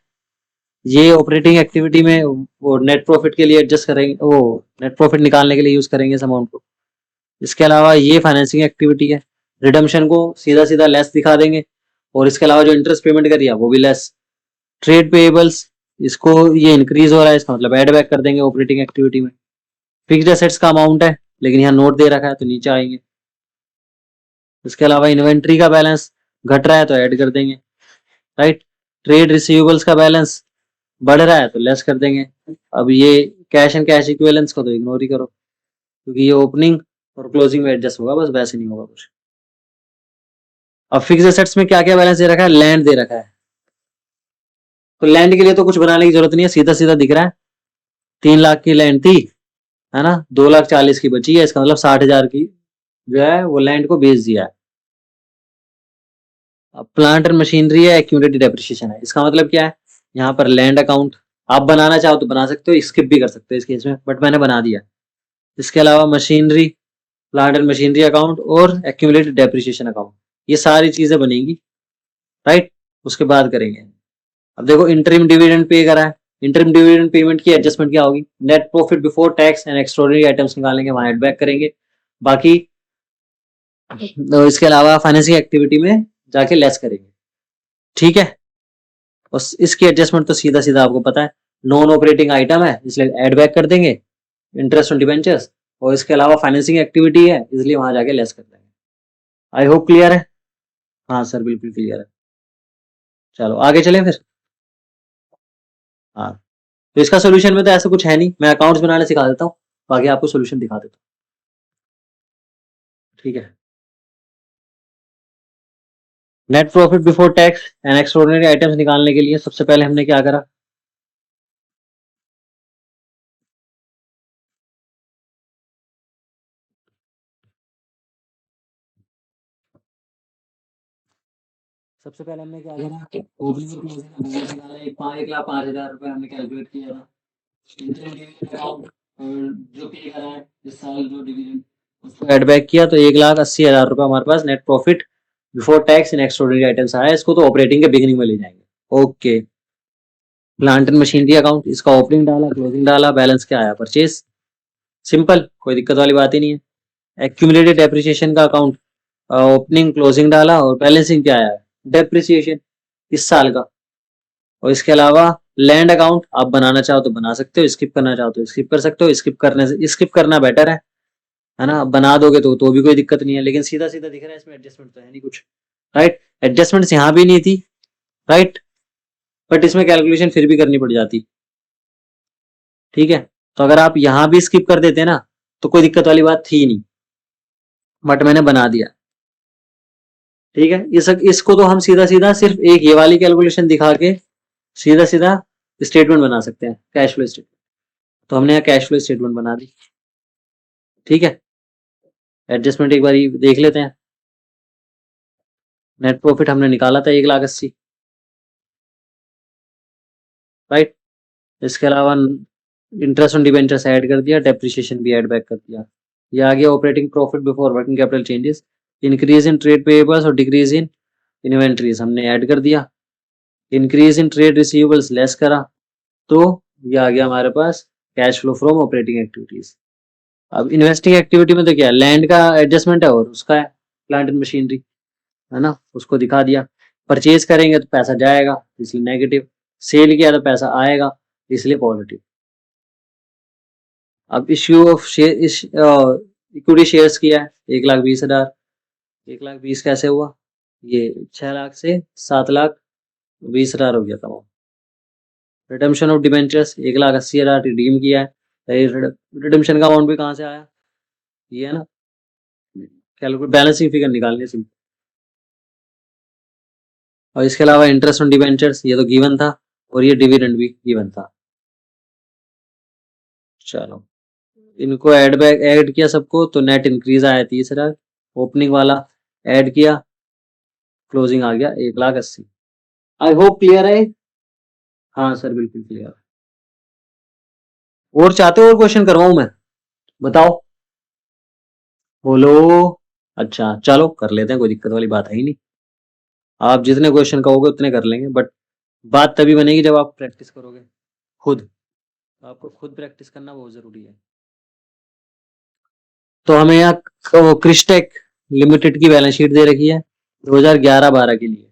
ये ऑपरेटिंग एक्टिविटी में वो नेट प्रॉफिट के लिए एडजस्ट करेंगे, वो नेट प्रॉफिट निकालने के लिए यूज करेंगे इस अमाउंट को। इसके अलावा ये फाइनेंसिंग एक्टिविटी है, रिडम्पशन को सीधा सीधा लेस दिखा देंगे, और इसके अलावा जो इंटरेस्ट पेमेंट करिए वो भी लेस। ट्रेड पेएबल्स, इसको ये इंक्रीज हो रहा है, इसका मतलब एड बैक कर देंगे ऑपरेटिंग एक्टिविटी में। फिक्स्ड एसेट्स का अमाउंट है, लेकिन यहाँ नोट दे रखा है तो नीचे आएंगे। इसके अलावा इन्वेंट्री का बैलेंस घट रहा है तो ऐड कर देंगे, राइट। ट्रेड रिसीवेबल्स का बैलेंस बढ़ रहा है तो लेस कर देंगे। अब ये कैश एंड कैश इक्विवेलेंस को तो इग्नोर ही करो, क्योंकि ये ओपनिंग और क्लोजिंग में एडजस्ट होगा, बस वैसे नहीं होगा कुछ। अब फिक्स एसेट्स में क्या क्या बैलेंस दे रखा है, लैंड दे रखा है, तो लैंड के लिए तो कुछ बनाने की जरूरत नहीं है, सीधा सीधा दिख रहा है। 3,00,000 की लैंड थी, है ना, 2,40,000 की बची है, इसका मतलब 60,000 की जो है वो लैंड को बेच दिया है। अब प्लांट एंड मशीनरी है, एक्यूमुलेटेड डेप्रिसिएशन है, इसका मतलब क्या है, यहाँ पर लैंड अकाउंट आप बनाना चाहो तो बना सकते हो, स्किप भी कर सकते हो इस केस में, बट मैंने बना दिया। इसके अलावा machinery, plant and machinery account और एक्यूमुलेटेड डेप्रिसिएशन अकाउंट, ये सारी चीजें बनेंगी, राइट। उसके बाद करेंगे। अब देखो इंटरिम डिविडेंड पे करा है, इंटरिम डिविडेंड पेमेंट की एडजस्टमेंट क्या होगी, net profit before tax and extraordinary items निकालेंगे, वहां एड बैक करेंगे। बाकी तो इसके अलावा फाइनेंसिंग एक्टिविटी में जाके लेस करेंगे, ठीक है। और इसकी एडजस्टमेंट तो सीधा सीधा आपको पता है, नॉन ऑपरेटिंग आइटम है इसलिए एड बैक कर देंगे इंटरेस्ट ऑन डिबेंचर्स, और इसके अलावा फाइनेंसिंग एक्टिविटी है इसलिए वहां जाके लेस कर देंगे। आई होप क्लियर है। हाँ सर बिल्कुल क्लियर है। चलो आगे चलें फिर। हाँ, तो इसका सोल्यूशन में तो ऐसा कुछ है नहीं, मैं अकाउंट्स बनाने सिखा देता हूँ, बाकी आपको सोल्यूशन दिखा देता हूँ, ठीक है। Net profit before tax and extraordinary items निकालने के लिए सबसे पहले हमने क्या करा, सबसे पहले हमने क्या करा, ओपनिंग और क्लोजिंग का बैलेंस निकाला, 1,05,000 रुपए हमने कैलकुलेट किया था। इंटरम डिविडेंड अकाउंट जो पे करा है इस साल जो डिविडेंड, उसको एड बैक किया तो 1,80,000 रुपए हमारे पास net profit before tax in extraordinary items आया, इसको तो ऑपरेटिंग के बिगिनिंग में ले जाएंगे। Okay, plant and machinery account, इसका ओपनिंग डाला, क्लोजिंग डाला, बैलेंस क्या आया, परचेज, सिंपल, कोई दिक्कत वाली बात ही नहीं है। एक्यूमुलेटेड डेप्रिसिएशन का अकाउंट, ओपनिंग क्लोजिंग डाला और बैलेंसिंग क्या आया, डेप्रिसिएशन इस साल का। और इसके अलावा लैंड अकाउंट आप बनाना चाहो तो बना सकते हो, स्किप करना चाहो तो स्किप कर सकते हो, स्किप करना बेटर है ना, बना दोगे तो भी कोई दिक्कत नहीं है, लेकिन सीधा सीधा दिख रहा है इसमें एडजस्टमेंट तो है नहीं कुछ, राइट। एडजस्टमेंट्स यहाँ भी नहीं थी, राइट, बट इसमें कैलकुलेशन फिर भी करनी पड़ जाती, ठीक है। तो अगर आप यहाँ भी स्किप कर देते ना तो कोई दिक्कत वाली बात थी नहीं, बट मैंने बना दिया, ठीक है। इसको तो हम सीधा सीधा सिर्फ एक ये वाली कैलकुलेशन दिखा के सीधा सीधा स्टेटमेंट बना सकते हैं, कैश फ्लो स्टेटमेंट। तो हमने यहाँ कैश फ्लो स्टेटमेंट बना दी, ठीक है। एडजस्टमेंट एक बार देख लेते हैं। नेट प्रॉफिट हमने निकाला था 1,80,000, राइट। इसके अलावा इंटरेस्ट ऑन डिबेंचर्स ऐड कर दिया, डेप्रिसिएशन भी ऐड बैक कर दिया। ये आ गया operating profit before working capital changes. Increase in trade payables और डिक्रीज इन इन्वेंट्रीज हमने ऐड कर दिया। Increase in trade receivables less करा, तो ये आ गया हमारे पास cash flow from operating activities. अब इन्वेस्टिंग एक्टिविटी में तो क्या, लैंड का एडजस्टमेंट है और उसका है प्लांट एंड मशीनरी, है ना, उसको दिखा दिया। परचेज करेंगे तो पैसा जाएगा इसलिए नेगेटिव, सेल किया तो पैसा आएगा इसलिए पॉजिटिव। अब issue of share, equity shares किया है 1,20,000, 1,20,000 कैसे हुआ, ये 6 लाख से 7,20,000 हो गया था वो। रिडेम्पशन ऑफ डिबेंचर्स 1,80,000 रिडीम किया है, रिडेम्पशन का अमाउंट भी कहाँ से आया, ये है ना, कैलकुलेट बैलेंसिंग फिगर निकालनी है सिंपल। और इसके अलावा इंटरेस्ट ऑन डिबेंचर्स ये तो गिवन था और ये डिविडेंड भी गिवन था। चलो इनको ऐड किया सबको तो नेट इंक्रीज आया 30,000, ओपनिंग वाला ऐड किया, क्लोजिंग आ गया 1,80,000। आई होप क्लियर है। हाँ सर बिल्कुल क्लियर। और चाहते हो और क्वेश्चन करवाऊं मैं, बताओ, बोलो। अच्छा चलो कर लेते हैं, कोई दिक्कत वाली बात है ही नहीं। आप जितने क्वेश्चन कहोगे उतने कर लेंगे, बट बात तभी बनेगी जब आप प्रैक्टिस करोगे खुद, आपको खुद प्रैक्टिस करना बहुत जरूरी है। तो हमें यहाँ क्रिस्टेक लिमिटेड की बैलेंस शीट दे रखी है 2011-12 के लिए,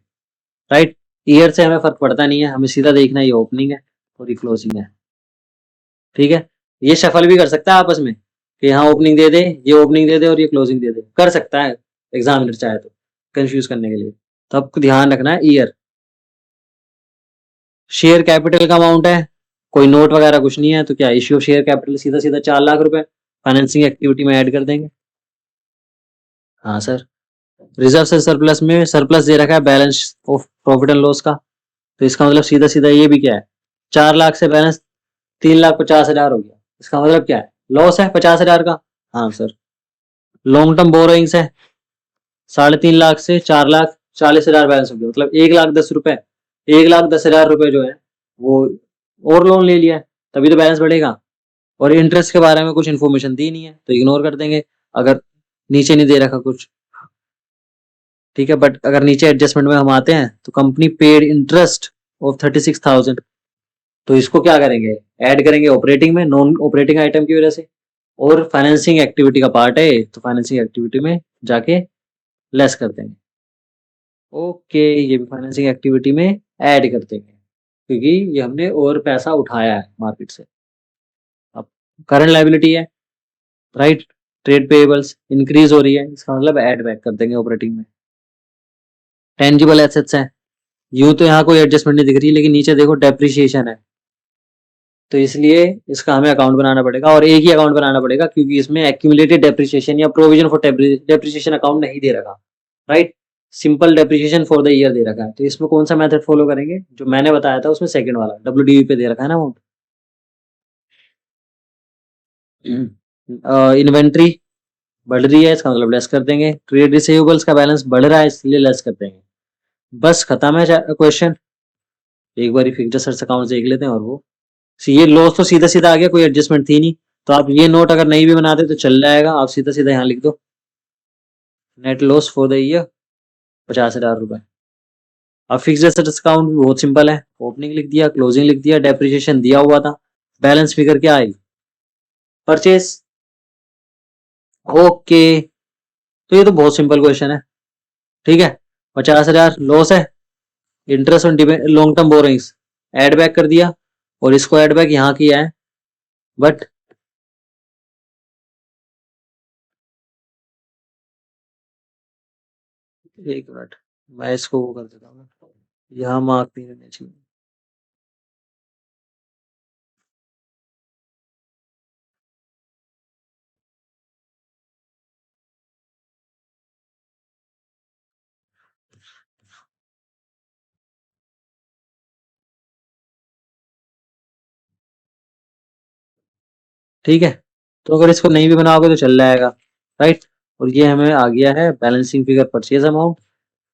राइट। ईयर से हमें फर्क पड़ता नहीं है, हमें सीधा देखना है ये ओपनिंग है और ये क्लोजिंग है, ठीक है। ये शफल भी कर सकता है आपस में कि यहाँ ओपनिंग दे दे, ये ओपनिंग दे दे और ये क्लोजिंग दे दे, कर सकता है एग्जामिनर चाहे तो कंफ्यूज करने के लिए। तो आपको ध्यान रखना है ईयर। शेयर कैपिटल का अमाउंट है, कोई नोट वगैरह कुछ नहीं है, तो क्या इश्यू ऑफ शेयर कैपिटल सीधा सीधा 4 लाख रुपए फाइनेंसिंग एक्टिविटी में ऐड कर देंगे। हाँ सर, रिजर्व से सरप्लस में सरप्लस दे रखा है balance of profit and loss का, तो इसका मतलब सीधा सीधा ये भी क्या है, 4 लाख से बैलेंस 3,50,000 हो गया, इसका मतलब क्या है, लॉस है 50,000 का। हाँ सर, लॉन्ग टर्म बोरोइंग्स है 3.5 लाख से 4,40,000 बैलेंस हो गया, मतलब 1,10,10 रुपए, 1,10,000 रुपए जो है वो और लोन ले लिया है, तभी तो बैलेंस बढ़ेगा। और इंटरेस्ट के बारे में कुछ इन्फॉर्मेशन दी नहीं है तो इग्नोर कर देंगे अगर नीचे नहीं दे रखा कुछ, ठीक है। बट अगर नीचे एडजस्टमेंट में हम आते हैं तो कंपनी पेड इंटरेस्ट ऑफ 36,000, तो इसको क्या करेंगे, ऐड करेंगे ऑपरेटिंग में, नॉन ऑपरेटिंग आइटम की वजह से, और फाइनेंसिंग एक्टिविटी का पार्ट है तो फाइनेंसिंग एक्टिविटी में जाके लेस कर देंगे। ओके, ये भी फाइनेंसिंग एक्टिविटी में ऐड कर देंगे क्योंकि ये हमने और पैसा उठाया है मार्केट से। अब करंट लायबिलिटी है, राइट, ट्रेड पेएबल्स इंक्रीज हो रही है, इसका मतलब ऐड बैक कर देंगे ऑपरेटिंग में। टेंजिबल एसेट्स है, यूं तो यहाँ कोई एडजस्टमेंट नहीं दिख रही, लेकिन नीचे देखो डेप्रिसिएशन है, तो इसलिए इसका हमें अकाउंट बनाना पड़ेगा, और एक ही अकाउंट बनाना पड़ेगा क्योंकि इसमें एक्यूमुलेटेड डेप्रिसिएशन या प्रोविजन फॉर डेप्रिसिएशन अकाउंट नहीं दे रखा, right. Simple depreciation for the year दे रखा है, तो इसमें कौन सा मेथड फॉलो करेंगे, जो मैंने बताया था उसमें सेकंड वाला डब्ल्यूडीवी पे दे रखा है ना अमाउंट। इन्वेंट्री बढ़ रही है, इसका मतलब लेस कर देंगे। ट्रेड रिसीवेबल्स का बैलेंस बढ़ रहा है इसलिए लेस कर देंगे। बस खत्म है क्वेश्चन। एक बार फिक्स्ड असेट्स अकाउंट देख लेते हैं, और वो ये लॉस तो सीधा सीधा आ गया, कोई एडजस्टमेंट थी नहीं, तो आप ये नोट अगर नहीं भी बनाते तो चल जाएगा, आप सीधा सीधा यहाँ लिख दो net loss for the year 50,000 रुपए। अब फिक्स्ड एसेट्स अकाउंट बहुत सिंपल है, ओपनिंग लिख दिया, क्लोजिंग लिख दिया, डेप्रिसिएशन दिया हुआ था, बैलेंस फिगर क्या आई, परचेस। ओके, तो ये तो बहुत सिंपल क्वेश्चन है। ठीक है, 50,000 लॉस है, interest on long term borrowings add back कर दिया, और इसको एड बैक यहाँ किया है, बट एक मिनट, मैं इसको वो कर देता हूँ, यहाँ मार्क नहीं करने चाहिए। ठीक है, तो अगर इसको नहीं भी बनाओगे तो चल जाएगा, राइट। और ये हमें आ गया है बैलेंसिंग फिगर परचेज अमाउंट,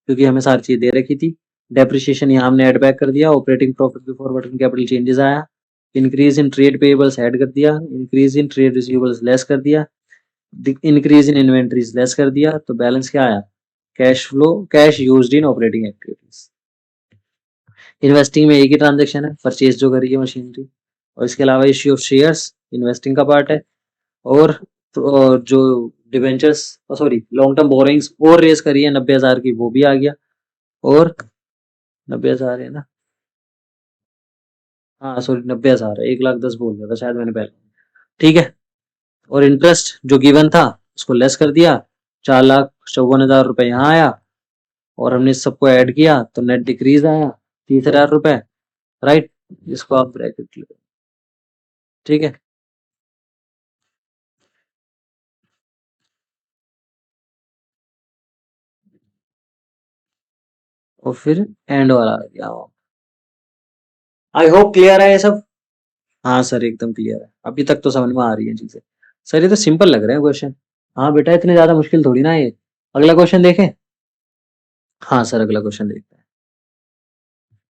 क्योंकि हमें सारी चीज दे रखी थी। डेप्रिसिएशन यहाँ हमने ऐड बैक कर दिया, operating profit before working capital changes आया, increase in trade payables add कर दिया, increase in trade receivables less कर दिया, इंक्रीज इन इन्वेंट्रीज लेस कर दिया, तो बैलेंस क्या आया, cash flow, cash used in operating activities. Investing में एक ही ट्रांजेक्शन है, परचेज जो करी है मशीनरी, और इसके अलावा इश्यू ऑफ शेयर्स इन्वेस्टिंग का पार्ट है, और जो debentures, sorry long term borings और रेस करी है 90,000 की, वो भी आ गया, और 90,000 है ना, हाँ सॉरी 90,000 है, 1,10,000 बोल दिया था शायद मैंने पहले। ठीक है, और इंटरेस्ट जो गिवन था उसको लेस कर दिया, 4,54,000 रुपए यहाँ आया, और हमने इस सबको ऐड किया तो नेट डिक्रीज आया 30,000 रुपए, राइट। इसको आप ब्रैकेट, ठीक है, और फिर एंड वाला आ गया। आई होप क्लियर है ये सब। हाँ सर एकदम क्लियर है, अभी तक तो समझ में आ रही है चीजें। सर ये तो सिंपल लग रहे हैं क्वेश्चन। हाँ बेटा इतने ज्यादा मुश्किल थोड़ी ना है ये। अगला क्वेश्चन देखें। हाँ सर अगला क्वेश्चन देखते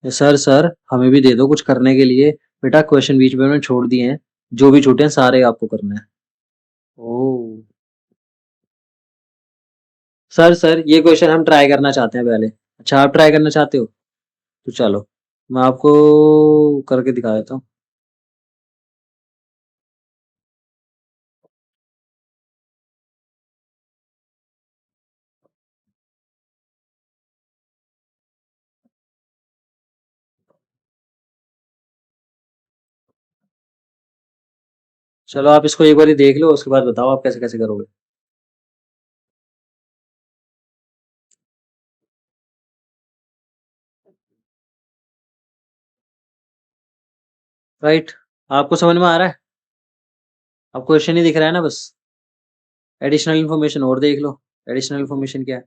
हैं। सर हमें भी दे दो कुछ करने के लिए। बेटा क्वेश्चन बीच में मैंने छोड़ दिए हैं, जो भी छूटे हैं सारे आपको करने हैं। ओ सर ये क्वेश्चन हम ट्राई करना चाहते हैं पहले। अच्छा आप ट्राई करना चाहते हो, तो चलो मैं आपको करके दिखा देता हूँ। चलो आप इसको एक बार देख लो, उसके बाद बताओ आप कैसे कैसे करोगे। राइट, आपको समझ में आ रहा है, आपको क्वेश्चन ही दिख रहा है ना बस। एडिशनल इन्फॉर्मेशन और देख लो, एडिशनल इन्फॉर्मेशन क्या है।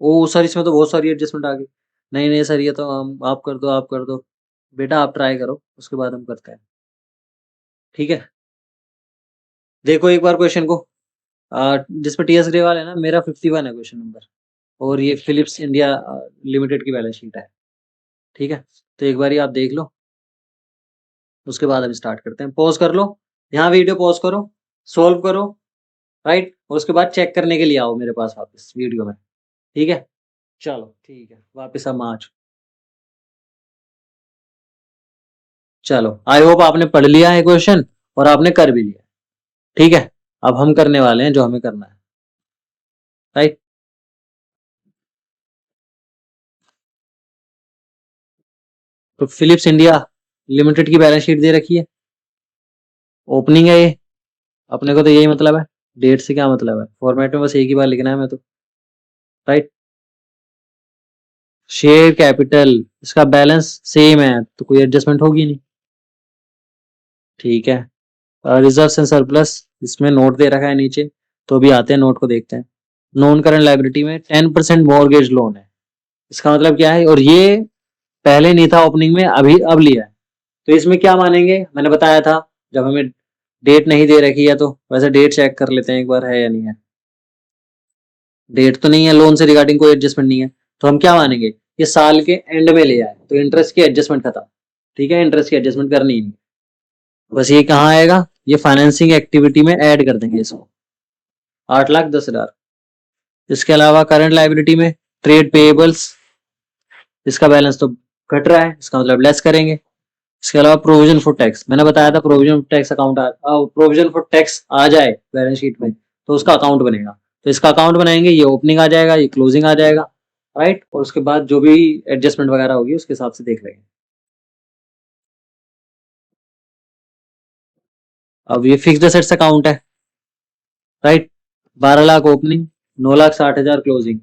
ओ सर इसमें तो बहुत सारी एडजस्टमेंट आ गई। नहीं नहीं सर ये तो हम आप कर दो, आप कर दो। बेटा आप ट्राई करो उसके बाद हम करते हैं। ठीक है, देखो एक बार क्वेश्चन को। जिस पर टीएस ग्रेवाल है ना, मेरा 51 है क्वेश्चन नंबर, और ये फिलिप्स इंडिया लिमिटेड की बैलेंस शीट है। ठीक है, तो एक बार आप देख लो, उसके बाद हम स्टार्ट करते हैं। पॉज कर लो, यहाँ वीडियो पॉज करो, सोल्व करो, राइट, और उसके बाद चेक करने के लिए आओ मेरे पास वापस वीडियो में। ठीक है, चलो ठीक है, वापस हम आ चुके। चलो आई होप आपने पढ़ लिया है क्वेश्चन, और आपने कर भी लिया। ठीक है, अब हम करने वाले हैं जो हमें करना है, राइट। तो फिलिप्स इंडिया लिमिटेड की बैलेंस शीट दे रखी है, ओपनिंग है ये, अपने को तो यही मतलब है। डेट से क्या मतलब है, फॉर्मेट में बस एक ही बार लिखना है मैं तो, राइट। शेयर कैपिटल, इसका बैलेंस सेम है तो कोई एडजस्टमेंट होगी नहीं। ठीक है, रिजर्व्स एंड सरप्लस, इसमें नोट दे रखा है नीचे, तो भी आते हैं नोट को देखते हैं। नॉन करंट लायबिलिटी में 10% मॉर्गेज लोन है, इसका मतलब क्या है, और ये पहले नहीं था ओपनिंग में, अभी अब लिया है। तो इसमें क्या मानेंगे, मैंने बताया था जब हमें डेट नहीं दे रखी है, तो वैसे डेट चेक कर लेते हैं एक बार है या नहीं है। डेट तो नहीं है, लोन से रिगार्डिंग कोई एडजस्टमेंट नहीं है, तो हम क्या मानेंगे, ये साल के एंड में लिया है तो इंटरेस्ट की एडजस्टमेंट खत्म। ठीक है, इंटरेस्ट की एडजस्टमेंट करनी ही नहीं। बस ये कहाँ आएगा, ये फाइनेंसिंग एक्टिविटी में ऐड कर देंगे इसको, 8,10,000। इसके अलावा करंट लाइबिलिटी में ट्रेड पेएबल्स, इसका बैलेंस तो घट रहा है, इसका मतलब लेस करेंगे। इसके अलावा प्रोविजन फॉर टैक्स, मैंने बताया था provision for tax account provision for tax आ जाए बैलेंस शीट में तो उसका अकाउंट बनेगा। तो इसका अकाउंट बनाएंगे, ये ओपनिंग आ जाएगा, ये क्लोजिंग आ जाएगा, राइट। और उसके बाद जो भी एडजस्टमेंट वगैरह होगी उसके हिसाब से देख लेंगे। अब ये फिक्स्ड एसेट्स अकाउंट है, राइट। 12 लाख ओपनिंग, 9,60,000 क्लोजिंग,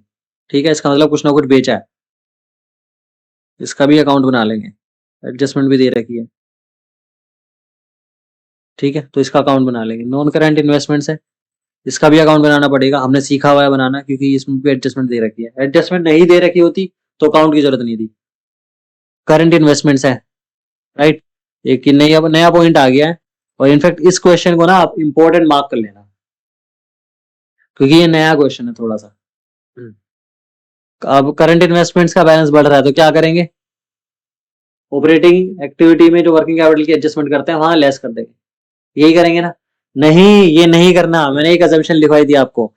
ठीक है। इसका मतलब कुछ ना कुछ बेचा है, इसका भी अकाउंट बना लेंगे, एडजस्टमेंट भी दे रखी है, ठीक है। तो इसका अकाउंट बना लेंगे। नॉन करंट इन्वेस्टमेंट्स है, इसका भी अकाउंट बनाना पड़ेगा, हमने सीखा हुआ है बनाना, क्योंकि इसमें भी एडजस्टमेंट दे रखी है। एडजस्टमेंट नहीं दे रखी होती तो अकाउंट की जरूरत नहीं थी। करंट इन्वेस्टमेंट्स है, राइट। एक नया नया पॉइंट आ गया है, और इनफैक्ट इस क्वेश्चन को ना आप इंपॉर्टेंट मार्क कर लेना, क्योंकि ये नया क्वेश्चन है थोड़ा सा। अब करंट इन्वेस्टमेंट्स का बैलेंस बढ़ रहा है तो क्या करेंगे, ऑपरेटिंग एक्टिविटी में जो वर्किंग कैपिटल की एडजस्टमेंट करते हैं वहां लेस कर देंगे, यही करेंगे ना। नहीं, ये नहीं करना, मैंने एक अजम्पशन लिखवाई थी आपको।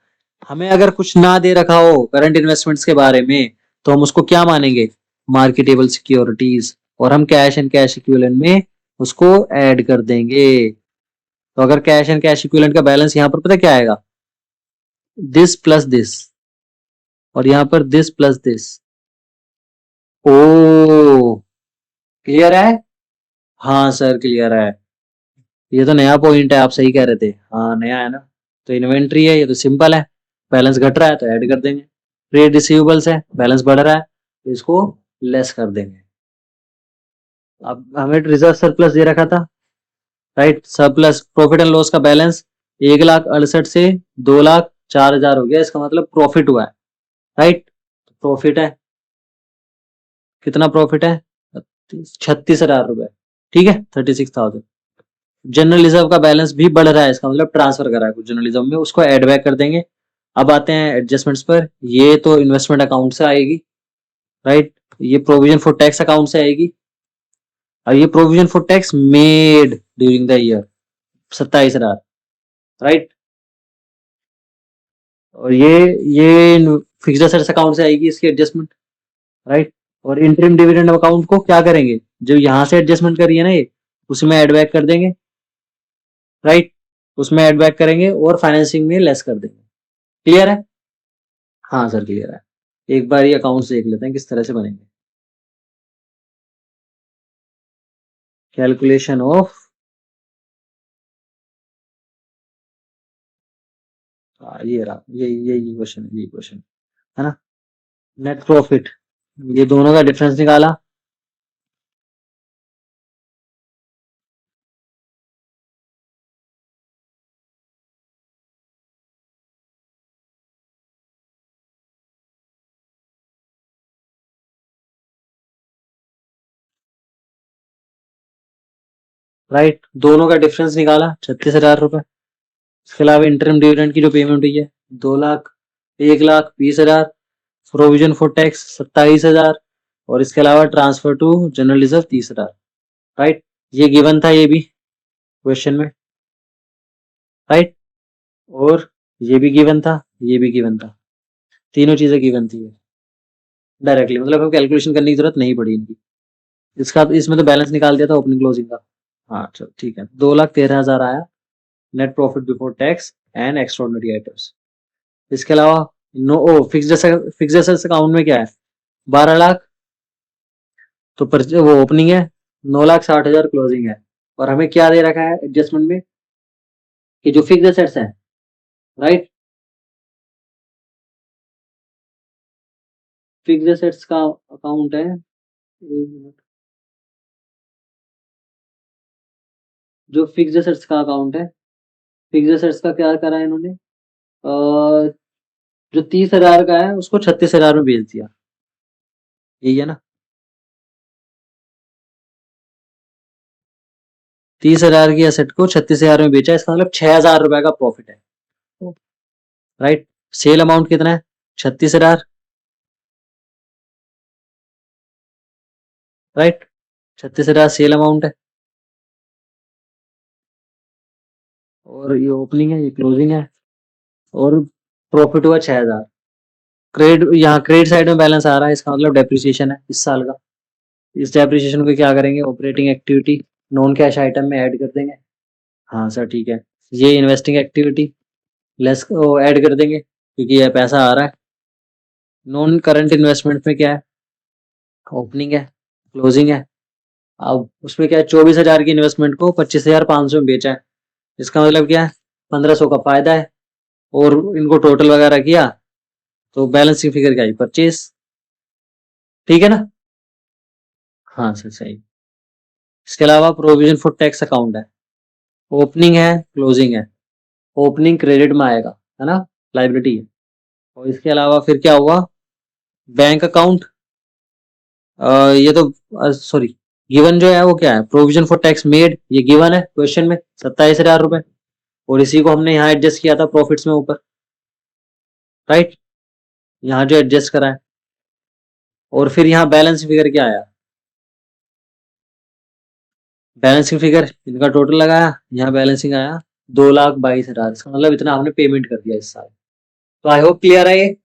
हमें अगर कुछ ना दे रखा हो करंट इन्वेस्टमेंट्स के बारे में तो हम उसको क्या मानेंगे, मार्केटेबल सिक्योरिटीज, और हम कैश एंड कैश इक्विवेलेंट में उसको ऐड कर देंगे। तो अगर कैश एंड कैश इक्विवेलेंट का बैलेंस यहाँ पर पता क्या आएगा, दिस प्लस दिस, और यहाँ पर this plus this. Oh, clear है। हाँ सर क्लियर है, ये तो नया पॉइंट है, आप सही कह रहे थे, हाँ नया है ना। तो इन्वेंट्री है, ये तो सिंपल है, बैलेंस घट रहा है तो ऐड कर देंगे। ट्रेड रिसीवेबल्स है, बैलेंस बढ़ रहा है तो इसको लेस कर देंगे। अब हमें रिजर्व सरप्लस दे रखा था, right. Surplus profit and loss का बैलेंस 1,68,000 से 2,04,000 हो गया, इसका मतलब प्रॉफिट हुआ है, राइट। प्रॉफिट है, कितना प्रॉफिट है, 36,000 रुपए, ठीक है, 36,000। जनरल रिजर्व का बैलेंस भी बढ़ रहा है, इसका मतलब ट्रांसफर करा है कुछ जनरल रिजर्व में, उसको ऐड बैक कर देंगे। अब आते हैं एडजस्टमेंट्स पर, ये तो इन्वेस्टमेंट अकाउंट से आएगी, राइट। ये प्रोविजन फॉर टैक्स अकाउंट से आएगी, और ये provision for tax made during the year 27,000, right. और ये फिक्स्ड एसेट्स अकाउंट से आएगी इसकी एडजस्टमेंट, राइट। और इंटरिम डिविडेंड अकाउंट को क्या करेंगे, जो यहाँ से एडजस्टमेंट करी है ना ये, उसमें ऐड बैक कर देंगे, राइट। उसमें ऐड बैक करेंगे और फाइनेंसिंग में लेस कर देंगे। क्लियर है। हाँ सर क्लियर है। एक बार ये अकाउंट्स देख लेते हैं किस तरह से बनेंगे। कैलकुलेशन ऑफ, ये रहा, ये क्वेश्चन है, ये क्वेश्चन है ना। नेट प्रॉफिट, ये दोनों का डिफरेंस निकाला, राइट। दोनों का डिफरेंस निकाला 36,000 रुपए। इसके अलावा इंटरम डिविडेंड की जो पेमेंट हुई है 2 लाख, 1,20,000, प्रोविजन फॉर टैक्स 27,000, और इसके अलावा transfer to general reserve 30,000, right. ये गिवन था ये भी क्वेश्चन में, राइट। और ये भी गिवन था, ये भी गिवन था, तीनों चीजें गिवन थी डायरेक्टली, मतलब हम कैलकुलेशन करने की जरूरत नहीं पड़ी इनकी। इसका इसमें तो बैलेंस निकाल दिया था ओपनिंग क्लोजिंग का। हाँ चलो ठीक है, 2,13,000 आया net profit before tax and extraordinary items. इसके अलावा नो ओ फिक्स्ड एसेट्स अकाउंट में क्या है, 12 लाख, तो वो ओपनिंग है, 9,60,000 क्लोजिंग है, और हमें क्या दे रखा है एडजस्टमेंट में, कि जो फिक्स्ड एसेट्स है, राइट। फिक्स्ड एसेट्स का अकाउंट है, एक मिनट, जो फिक्स्ड एसेट्स का अकाउंट है, फिक्स्ड एसेट्स का क्या करा है इन्होंने, जो 30,000 का है उसको 36,000 में बेच दिया, यही है ना। 30,000 की एसेट को 36,000 में बेचा, इसका मतलब 6,000 रुपए का प्रॉफिट है, राइट। सेल अमाउंट कितना है, 36,000, राइट। 36,000 सेल अमाउंट है, और ये ओपनिंग है, ये क्लोजिंग है, और प्रॉफिट हुआ 6,000। क्रेडिट, यहाँ क्रेडिट साइड में बैलेंस आ रहा है, इसका मतलब डेप्रिसिएशन है इस साल का। इस डेप्रिसिएशन को क्या करेंगे, operating activity non cash item में ऐड कर देंगे। हाँ सर ठीक है। ये इन्वेस्टिंग एक्टिविटी लेस ऐड कर देंगे क्योंकि ये पैसा आ रहा है। नॉन करंट इन्वेस्टमेंट में क्या है, ओपनिंग है, क्लोजिंग है। अब उसमें क्या है, 24,000 की इन्वेस्टमेंट को 25,500 में बेचा है, इसका मतलब क्या है, 1,500 का फायदा है। और इनको टोटल वगैरह किया तो बैलेंसिंग फिगर क्या है, परचेज। ठीक है ना। हाँ सर सही। इसके अलावा प्रोविजन फॉर टैक्स अकाउंट है, ओपनिंग है, क्लोजिंग है। ओपनिंग क्रेडिट में आएगा, है ना, लाइबिलिटी है। और इसके अलावा फिर क्या हुआ, बैंक अकाउंट, ये तो सॉरी, गिवन जो है वो क्या है, प्रोविजन फॉर टैक्स मेड, ये गिवन है क्वेश्चन में 27,000 रुपए। और इसी को हमने यहाँ एडजस्ट किया था प्रॉफिट्स में ऊपर, राइट, यहाँ जो एडजस्ट करा है। और फिर यहाँ बैलेंस फिगर क्या आया, बैलेंसिंग फिगर इनका टोटल लगाया, यहाँ बैलेंसिंग आया 2,22,000, इसका मतलब इतना हमने पेमेंट कर दिया इस साल। तो आई होप क्लियर है ये।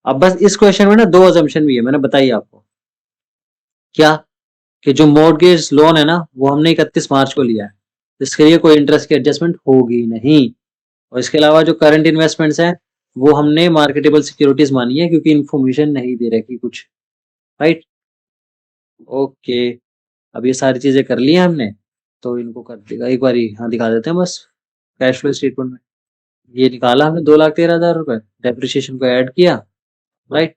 अब बस इस क्वेश्चन में ना दो अजम्पशन भी है, मैंने बताई आपको क्या, कि जो मॉर्गेज लोन है ना वो हमने 31 मार्च को लिया है, इसके लिए कोई इंटरेस्ट की एडजस्टमेंट होगी नहीं। और इसके अलावा जो करंट इन्वेस्टमेंट्स हैं वो हमने मार्केटेबल सिक्योरिटीज मानी है क्योंकि इन्फॉर्मेशन नहीं दे रखी कुछ, राइट। ओके, अब ये सारी चीजें कर ली हैं हमने, तो इनको कर देगा एक बार, हाँ दिखा देते हैं बस कैश फ्लो स्टेटमेंट में। ये निकाला हमने 2,13,000 रुपए, डेप्रिसिएशन को ऐड किया, राइट।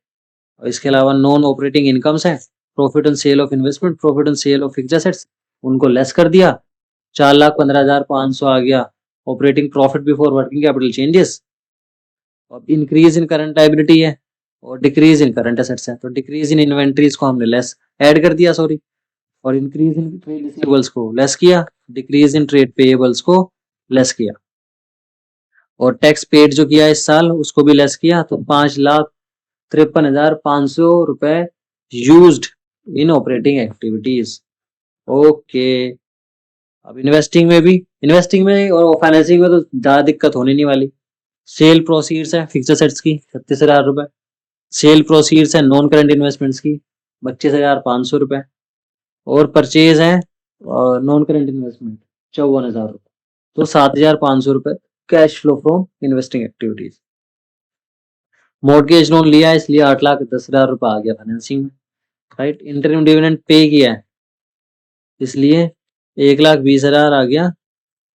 और इसके अलावा नॉन ऑपरेटिंग इनकम्स है, profit on sale of investment, profit on sale of fixed assets, उनको लेस कर दिया, 4,15,500 आ गया operating profit before working capital changes. अब इंक्रीज इन करंट लायबिलिटी है और डिक्रीज इन करंट एसेट्स है, तो डिक्रीज इन इन्वेंट्रीज को हमने लेस ऐड कर दिया, सॉरी, और इंक्रीज इन ट्रेड रिसीवेबल्स को लेस किया, डिक्रीज इन ट्रेड पेएबल्स को लेस किया। और टैक्स पेड जो किया इस साल उसको भी लेस किया, तो 5,53,500 रुपए used in operating activities. Okay, अब इन्वेस्टिंग में और फाइनेंसिंग में तो ज्यादा दिक्कत होने नहीं वाली। सेल प्रोसीड्स है फिक्स्ड एसेट्स की 36,000 रुपए, सेल प्रोसीड्स है नॉन करंट इन्वेस्टमेंट्स की 25,500 रुपए, और परचेज है नॉन करंट इन्वेस्टमेंट 54,000 रुपए, तो 7,500 रुपए cash flow from investing activities. Mortgage loan लिया है इसलिए 8,10,000 रुपए आ गया फाइनेंसिंग में, राइट। इंटरिम डिविडेंड पे किया है इसलिए 1,20,000 आ गया,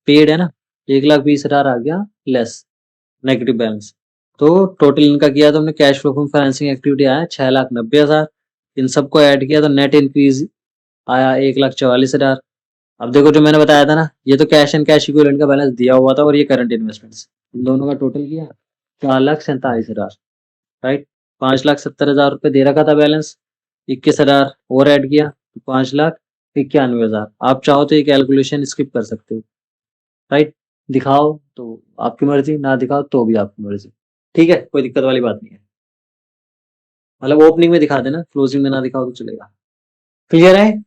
पेड है ना, 1,20,000 आ गया लेस, नेगेटिव बैलेंस। तो टोटल इनका किया तो हमने cash flow from financing activity आया 6,90,000, इन सबको ऐड किया तो नेट इंक्रीज आया 1,44,000। अब देखो जो मैंने बताया था ना, ये तो कैश एंड कैश इक्विवेलेंट का बैलेंस दिया हुआ था और ये करंट इन्वेस्टमेंट्स, इन दोनों का टोटल किया 4,47,000, राइट। 5,70,000 रुपये दे रखा था बैलेंस, 21,000 और ऐड किया तो 5,91,000। आप चाहो तो ये कैलकुलेशन स्किप कर सकते हो, राइट। दिखाओ तो आपकी मर्जी, ना दिखाओ तो भी आपकी मर्जी, ठीक है, कोई दिक्कत वाली बात नहीं है। मतलब ओपनिंग में दिखा देना, क्लोजिंग में ना दिखाओ तो चलेगा। क्लियर है,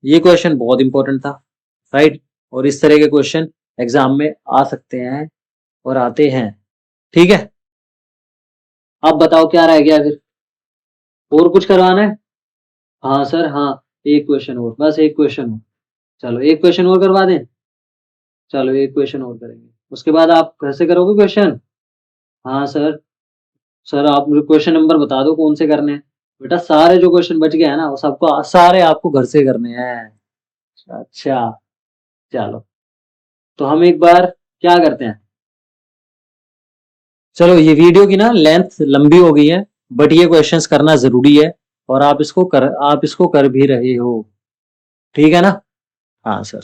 ये क्वेश्चन बहुत इंपॉर्टेंट था, राइट। और इस तरह के क्वेश्चन एग्जाम में आ सकते हैं और आते हैं, ठीक है। आप बताओ क्या रह गया फिर, और कुछ करवाना है। हाँ सर हाँ, एक क्वेश्चन और, बस एक क्वेश्चन और, चलो एक क्वेश्चन और करवा दें, चलो एक क्वेश्चन और करेंगे, उसके बाद आप घर से करोगे क्वेश्चन। हाँ सर, सर आप मुझे क्वेश्चन नंबर बता दो कौन से करने हैं। बेटा सारे जो क्वेश्चन बच गए हैं ना वो सबको सारे आपको घर से करने हैं। अच्छा, चलो, तो हम एक बार क्या करते हैं, चलो ये वीडियो की ना लेंथ लंबी हो गई है, बट ये क्वेश्चंस करना जरूरी है, और आप इसको कर भी रहे हो, ठीक है ना। हाँ सर,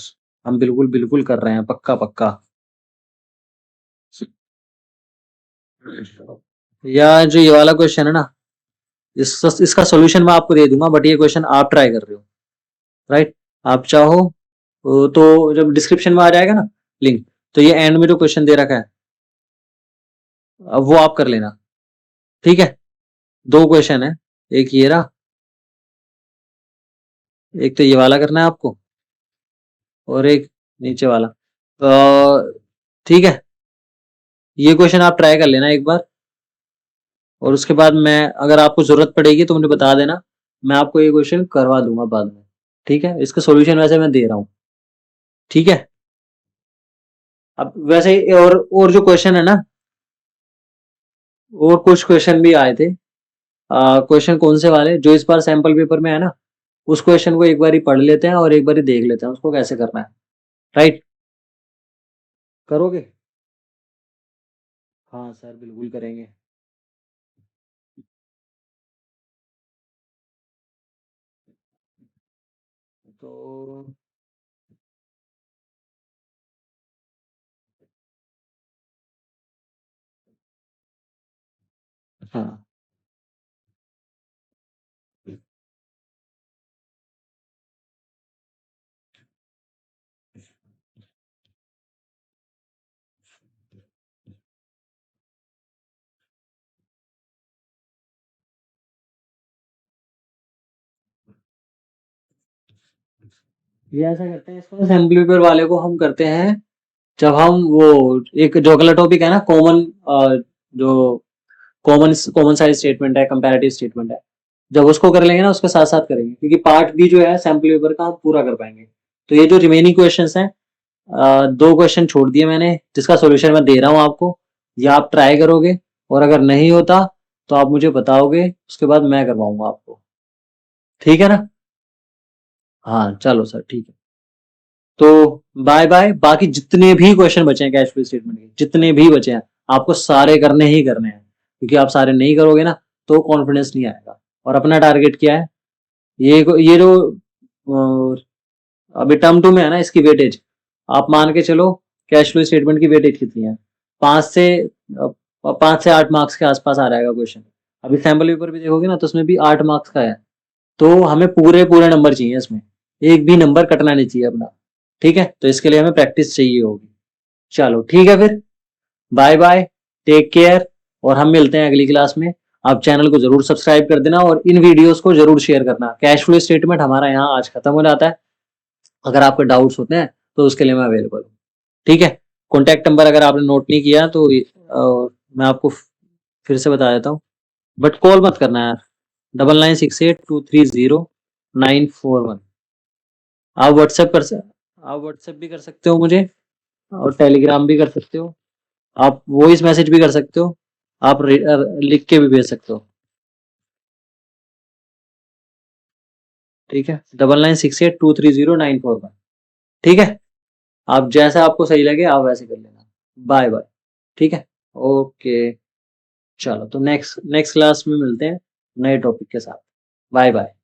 हम बिल्कुल बिल्कुल कर रहे हैं, पक्का पक्का। या जो ये वाला क्वेश्चन है ना, इसका सॉल्यूशन मैं आपको दे दूंगा, बट ये क्वेश्चन आप ट्राई कर रहे हो, राइट। आप चाहो तो जब डिस्क्रिप्शन में आ जाएगा ना लिंक, तो ये एंड में जो क्वेश्चन दे रखा है अब वो आप कर लेना, ठीक है। दो क्वेश्चन है, एक ये रहा, एक तो ये वाला करना है आपको, और एक नीचे वाला, ठीक है। ये क्वेश्चन आप ट्राई कर लेना एक बार, और उसके बाद मैं, अगर आपको जरूरत पड़ेगी तो मुझे बता देना, मैं आपको ये क्वेश्चन करवा दूंगा बाद में। ठीक है, इसका सॉल्यूशन वैसे मैं दे रहा हूँ। ठीक है। अब वैसे और जो क्वेश्चन है ना, और कुछ क्वेश्चन भी आए थे। क्वेश्चन कौन से वाले जो इस बार सैंपल पेपर में है ना, उस क्वेश्चन को एक बार ही पढ़ लेते हैं और एक बार ही देख लेते हैं उसको कैसे करना है। राइट, करोगे? हाँ सर, बिल्कुल करेंगे। तो हाँ, ये ऐसा करते हैं, इसको असेंबली पेपर वाले को हम करते हैं जब हम वो, एक जो अगला टॉपिक है ना, कॉमन, जो कॉमन कॉमन साइज स्टेटमेंट है, कंपैरेटिव स्टेटमेंट है, जब उसको कर लेंगे ना उसके साथ साथ करेंगे, क्योंकि पार्ट बी जो है सैम्पल पेपर का हम पूरा कर पाएंगे। तो ये जो रिमेनिंग क्वेश्चंस हैं, दो क्वेश्चन छोड़ दिए मैंने जिसका सॉल्यूशन मैं दे रहा हूँ आपको, ये आप ट्राई करोगे, और अगर नहीं होता तो आप मुझे बताओगे, उसके बाद मैं करवाऊंगा आपको। ठीक है ना? हाँ चलो सर, ठीक है। तो बाय बाय। बाकी जितने भी क्वेश्चन बचे हैं कैश फ्लो स्टेटमेंट के, जितने भी बचे हैं, आपको सारे करने ही करने हैं, क्योंकि आप सारे नहीं करोगे ना तो कॉन्फिडेंस नहीं आएगा। और अपना टारगेट क्या है, ये जो अभी टर्म टू में है ना, इसकी वेटेज आप मान के चलो, कैश फ्लो स्टेटमेंट की वेटेज कितनी है, 5 से 8 मार्क्स के आसपास आ जाएगा क्वेश्चन। अभी सैम्पल पेपर भी देखोगे ना तो उसमें भी 8 मार्क्स का है। तो हमें पूरे पूरे नंबर चाहिए इसमें, एक भी नंबर कटना नहीं चाहिए अपना। ठीक है, तो इसके लिए हमें प्रैक्टिस चाहिए होगी। चलो ठीक है फिर, बाय बाय, टेक केयर, और हम मिलते हैं अगली क्लास में। आप चैनल को जरूर सब्सक्राइब कर देना और इन वीडियोस को जरूर शेयर करना। कैश फ्लो स्टेटमेंट हमारा यहाँ आज खत्म हो जाता है, अगर आपके डाउट्स होते हैं तो उसके लिए मैं अवेलेबल हूँ। ठीक है, कॉन्टैक्ट नंबर अगर आपने नोट नहीं किया तो मैं आपको फिर से बता देता हूँ, बट कॉल मत करना यार। 9968230941। आप व्हाट्सएप आप व्हाट्सएप भी कर सकते हो मुझे, और टेलीग्राम भी कर सकते हो, आप वॉइस मैसेज भी कर सकते हो, आप लिख के भी भेज सकते हो। ठीक है, 9968230941। ठीक है, आप जैसा आपको सही लगे आप वैसे कर लेना। Bye bye. ठीक है, ओके। चलो तो नेक्स्ट नेक्स्ट क्लास में मिलते हैं नए टॉपिक के साथ। Bye bye.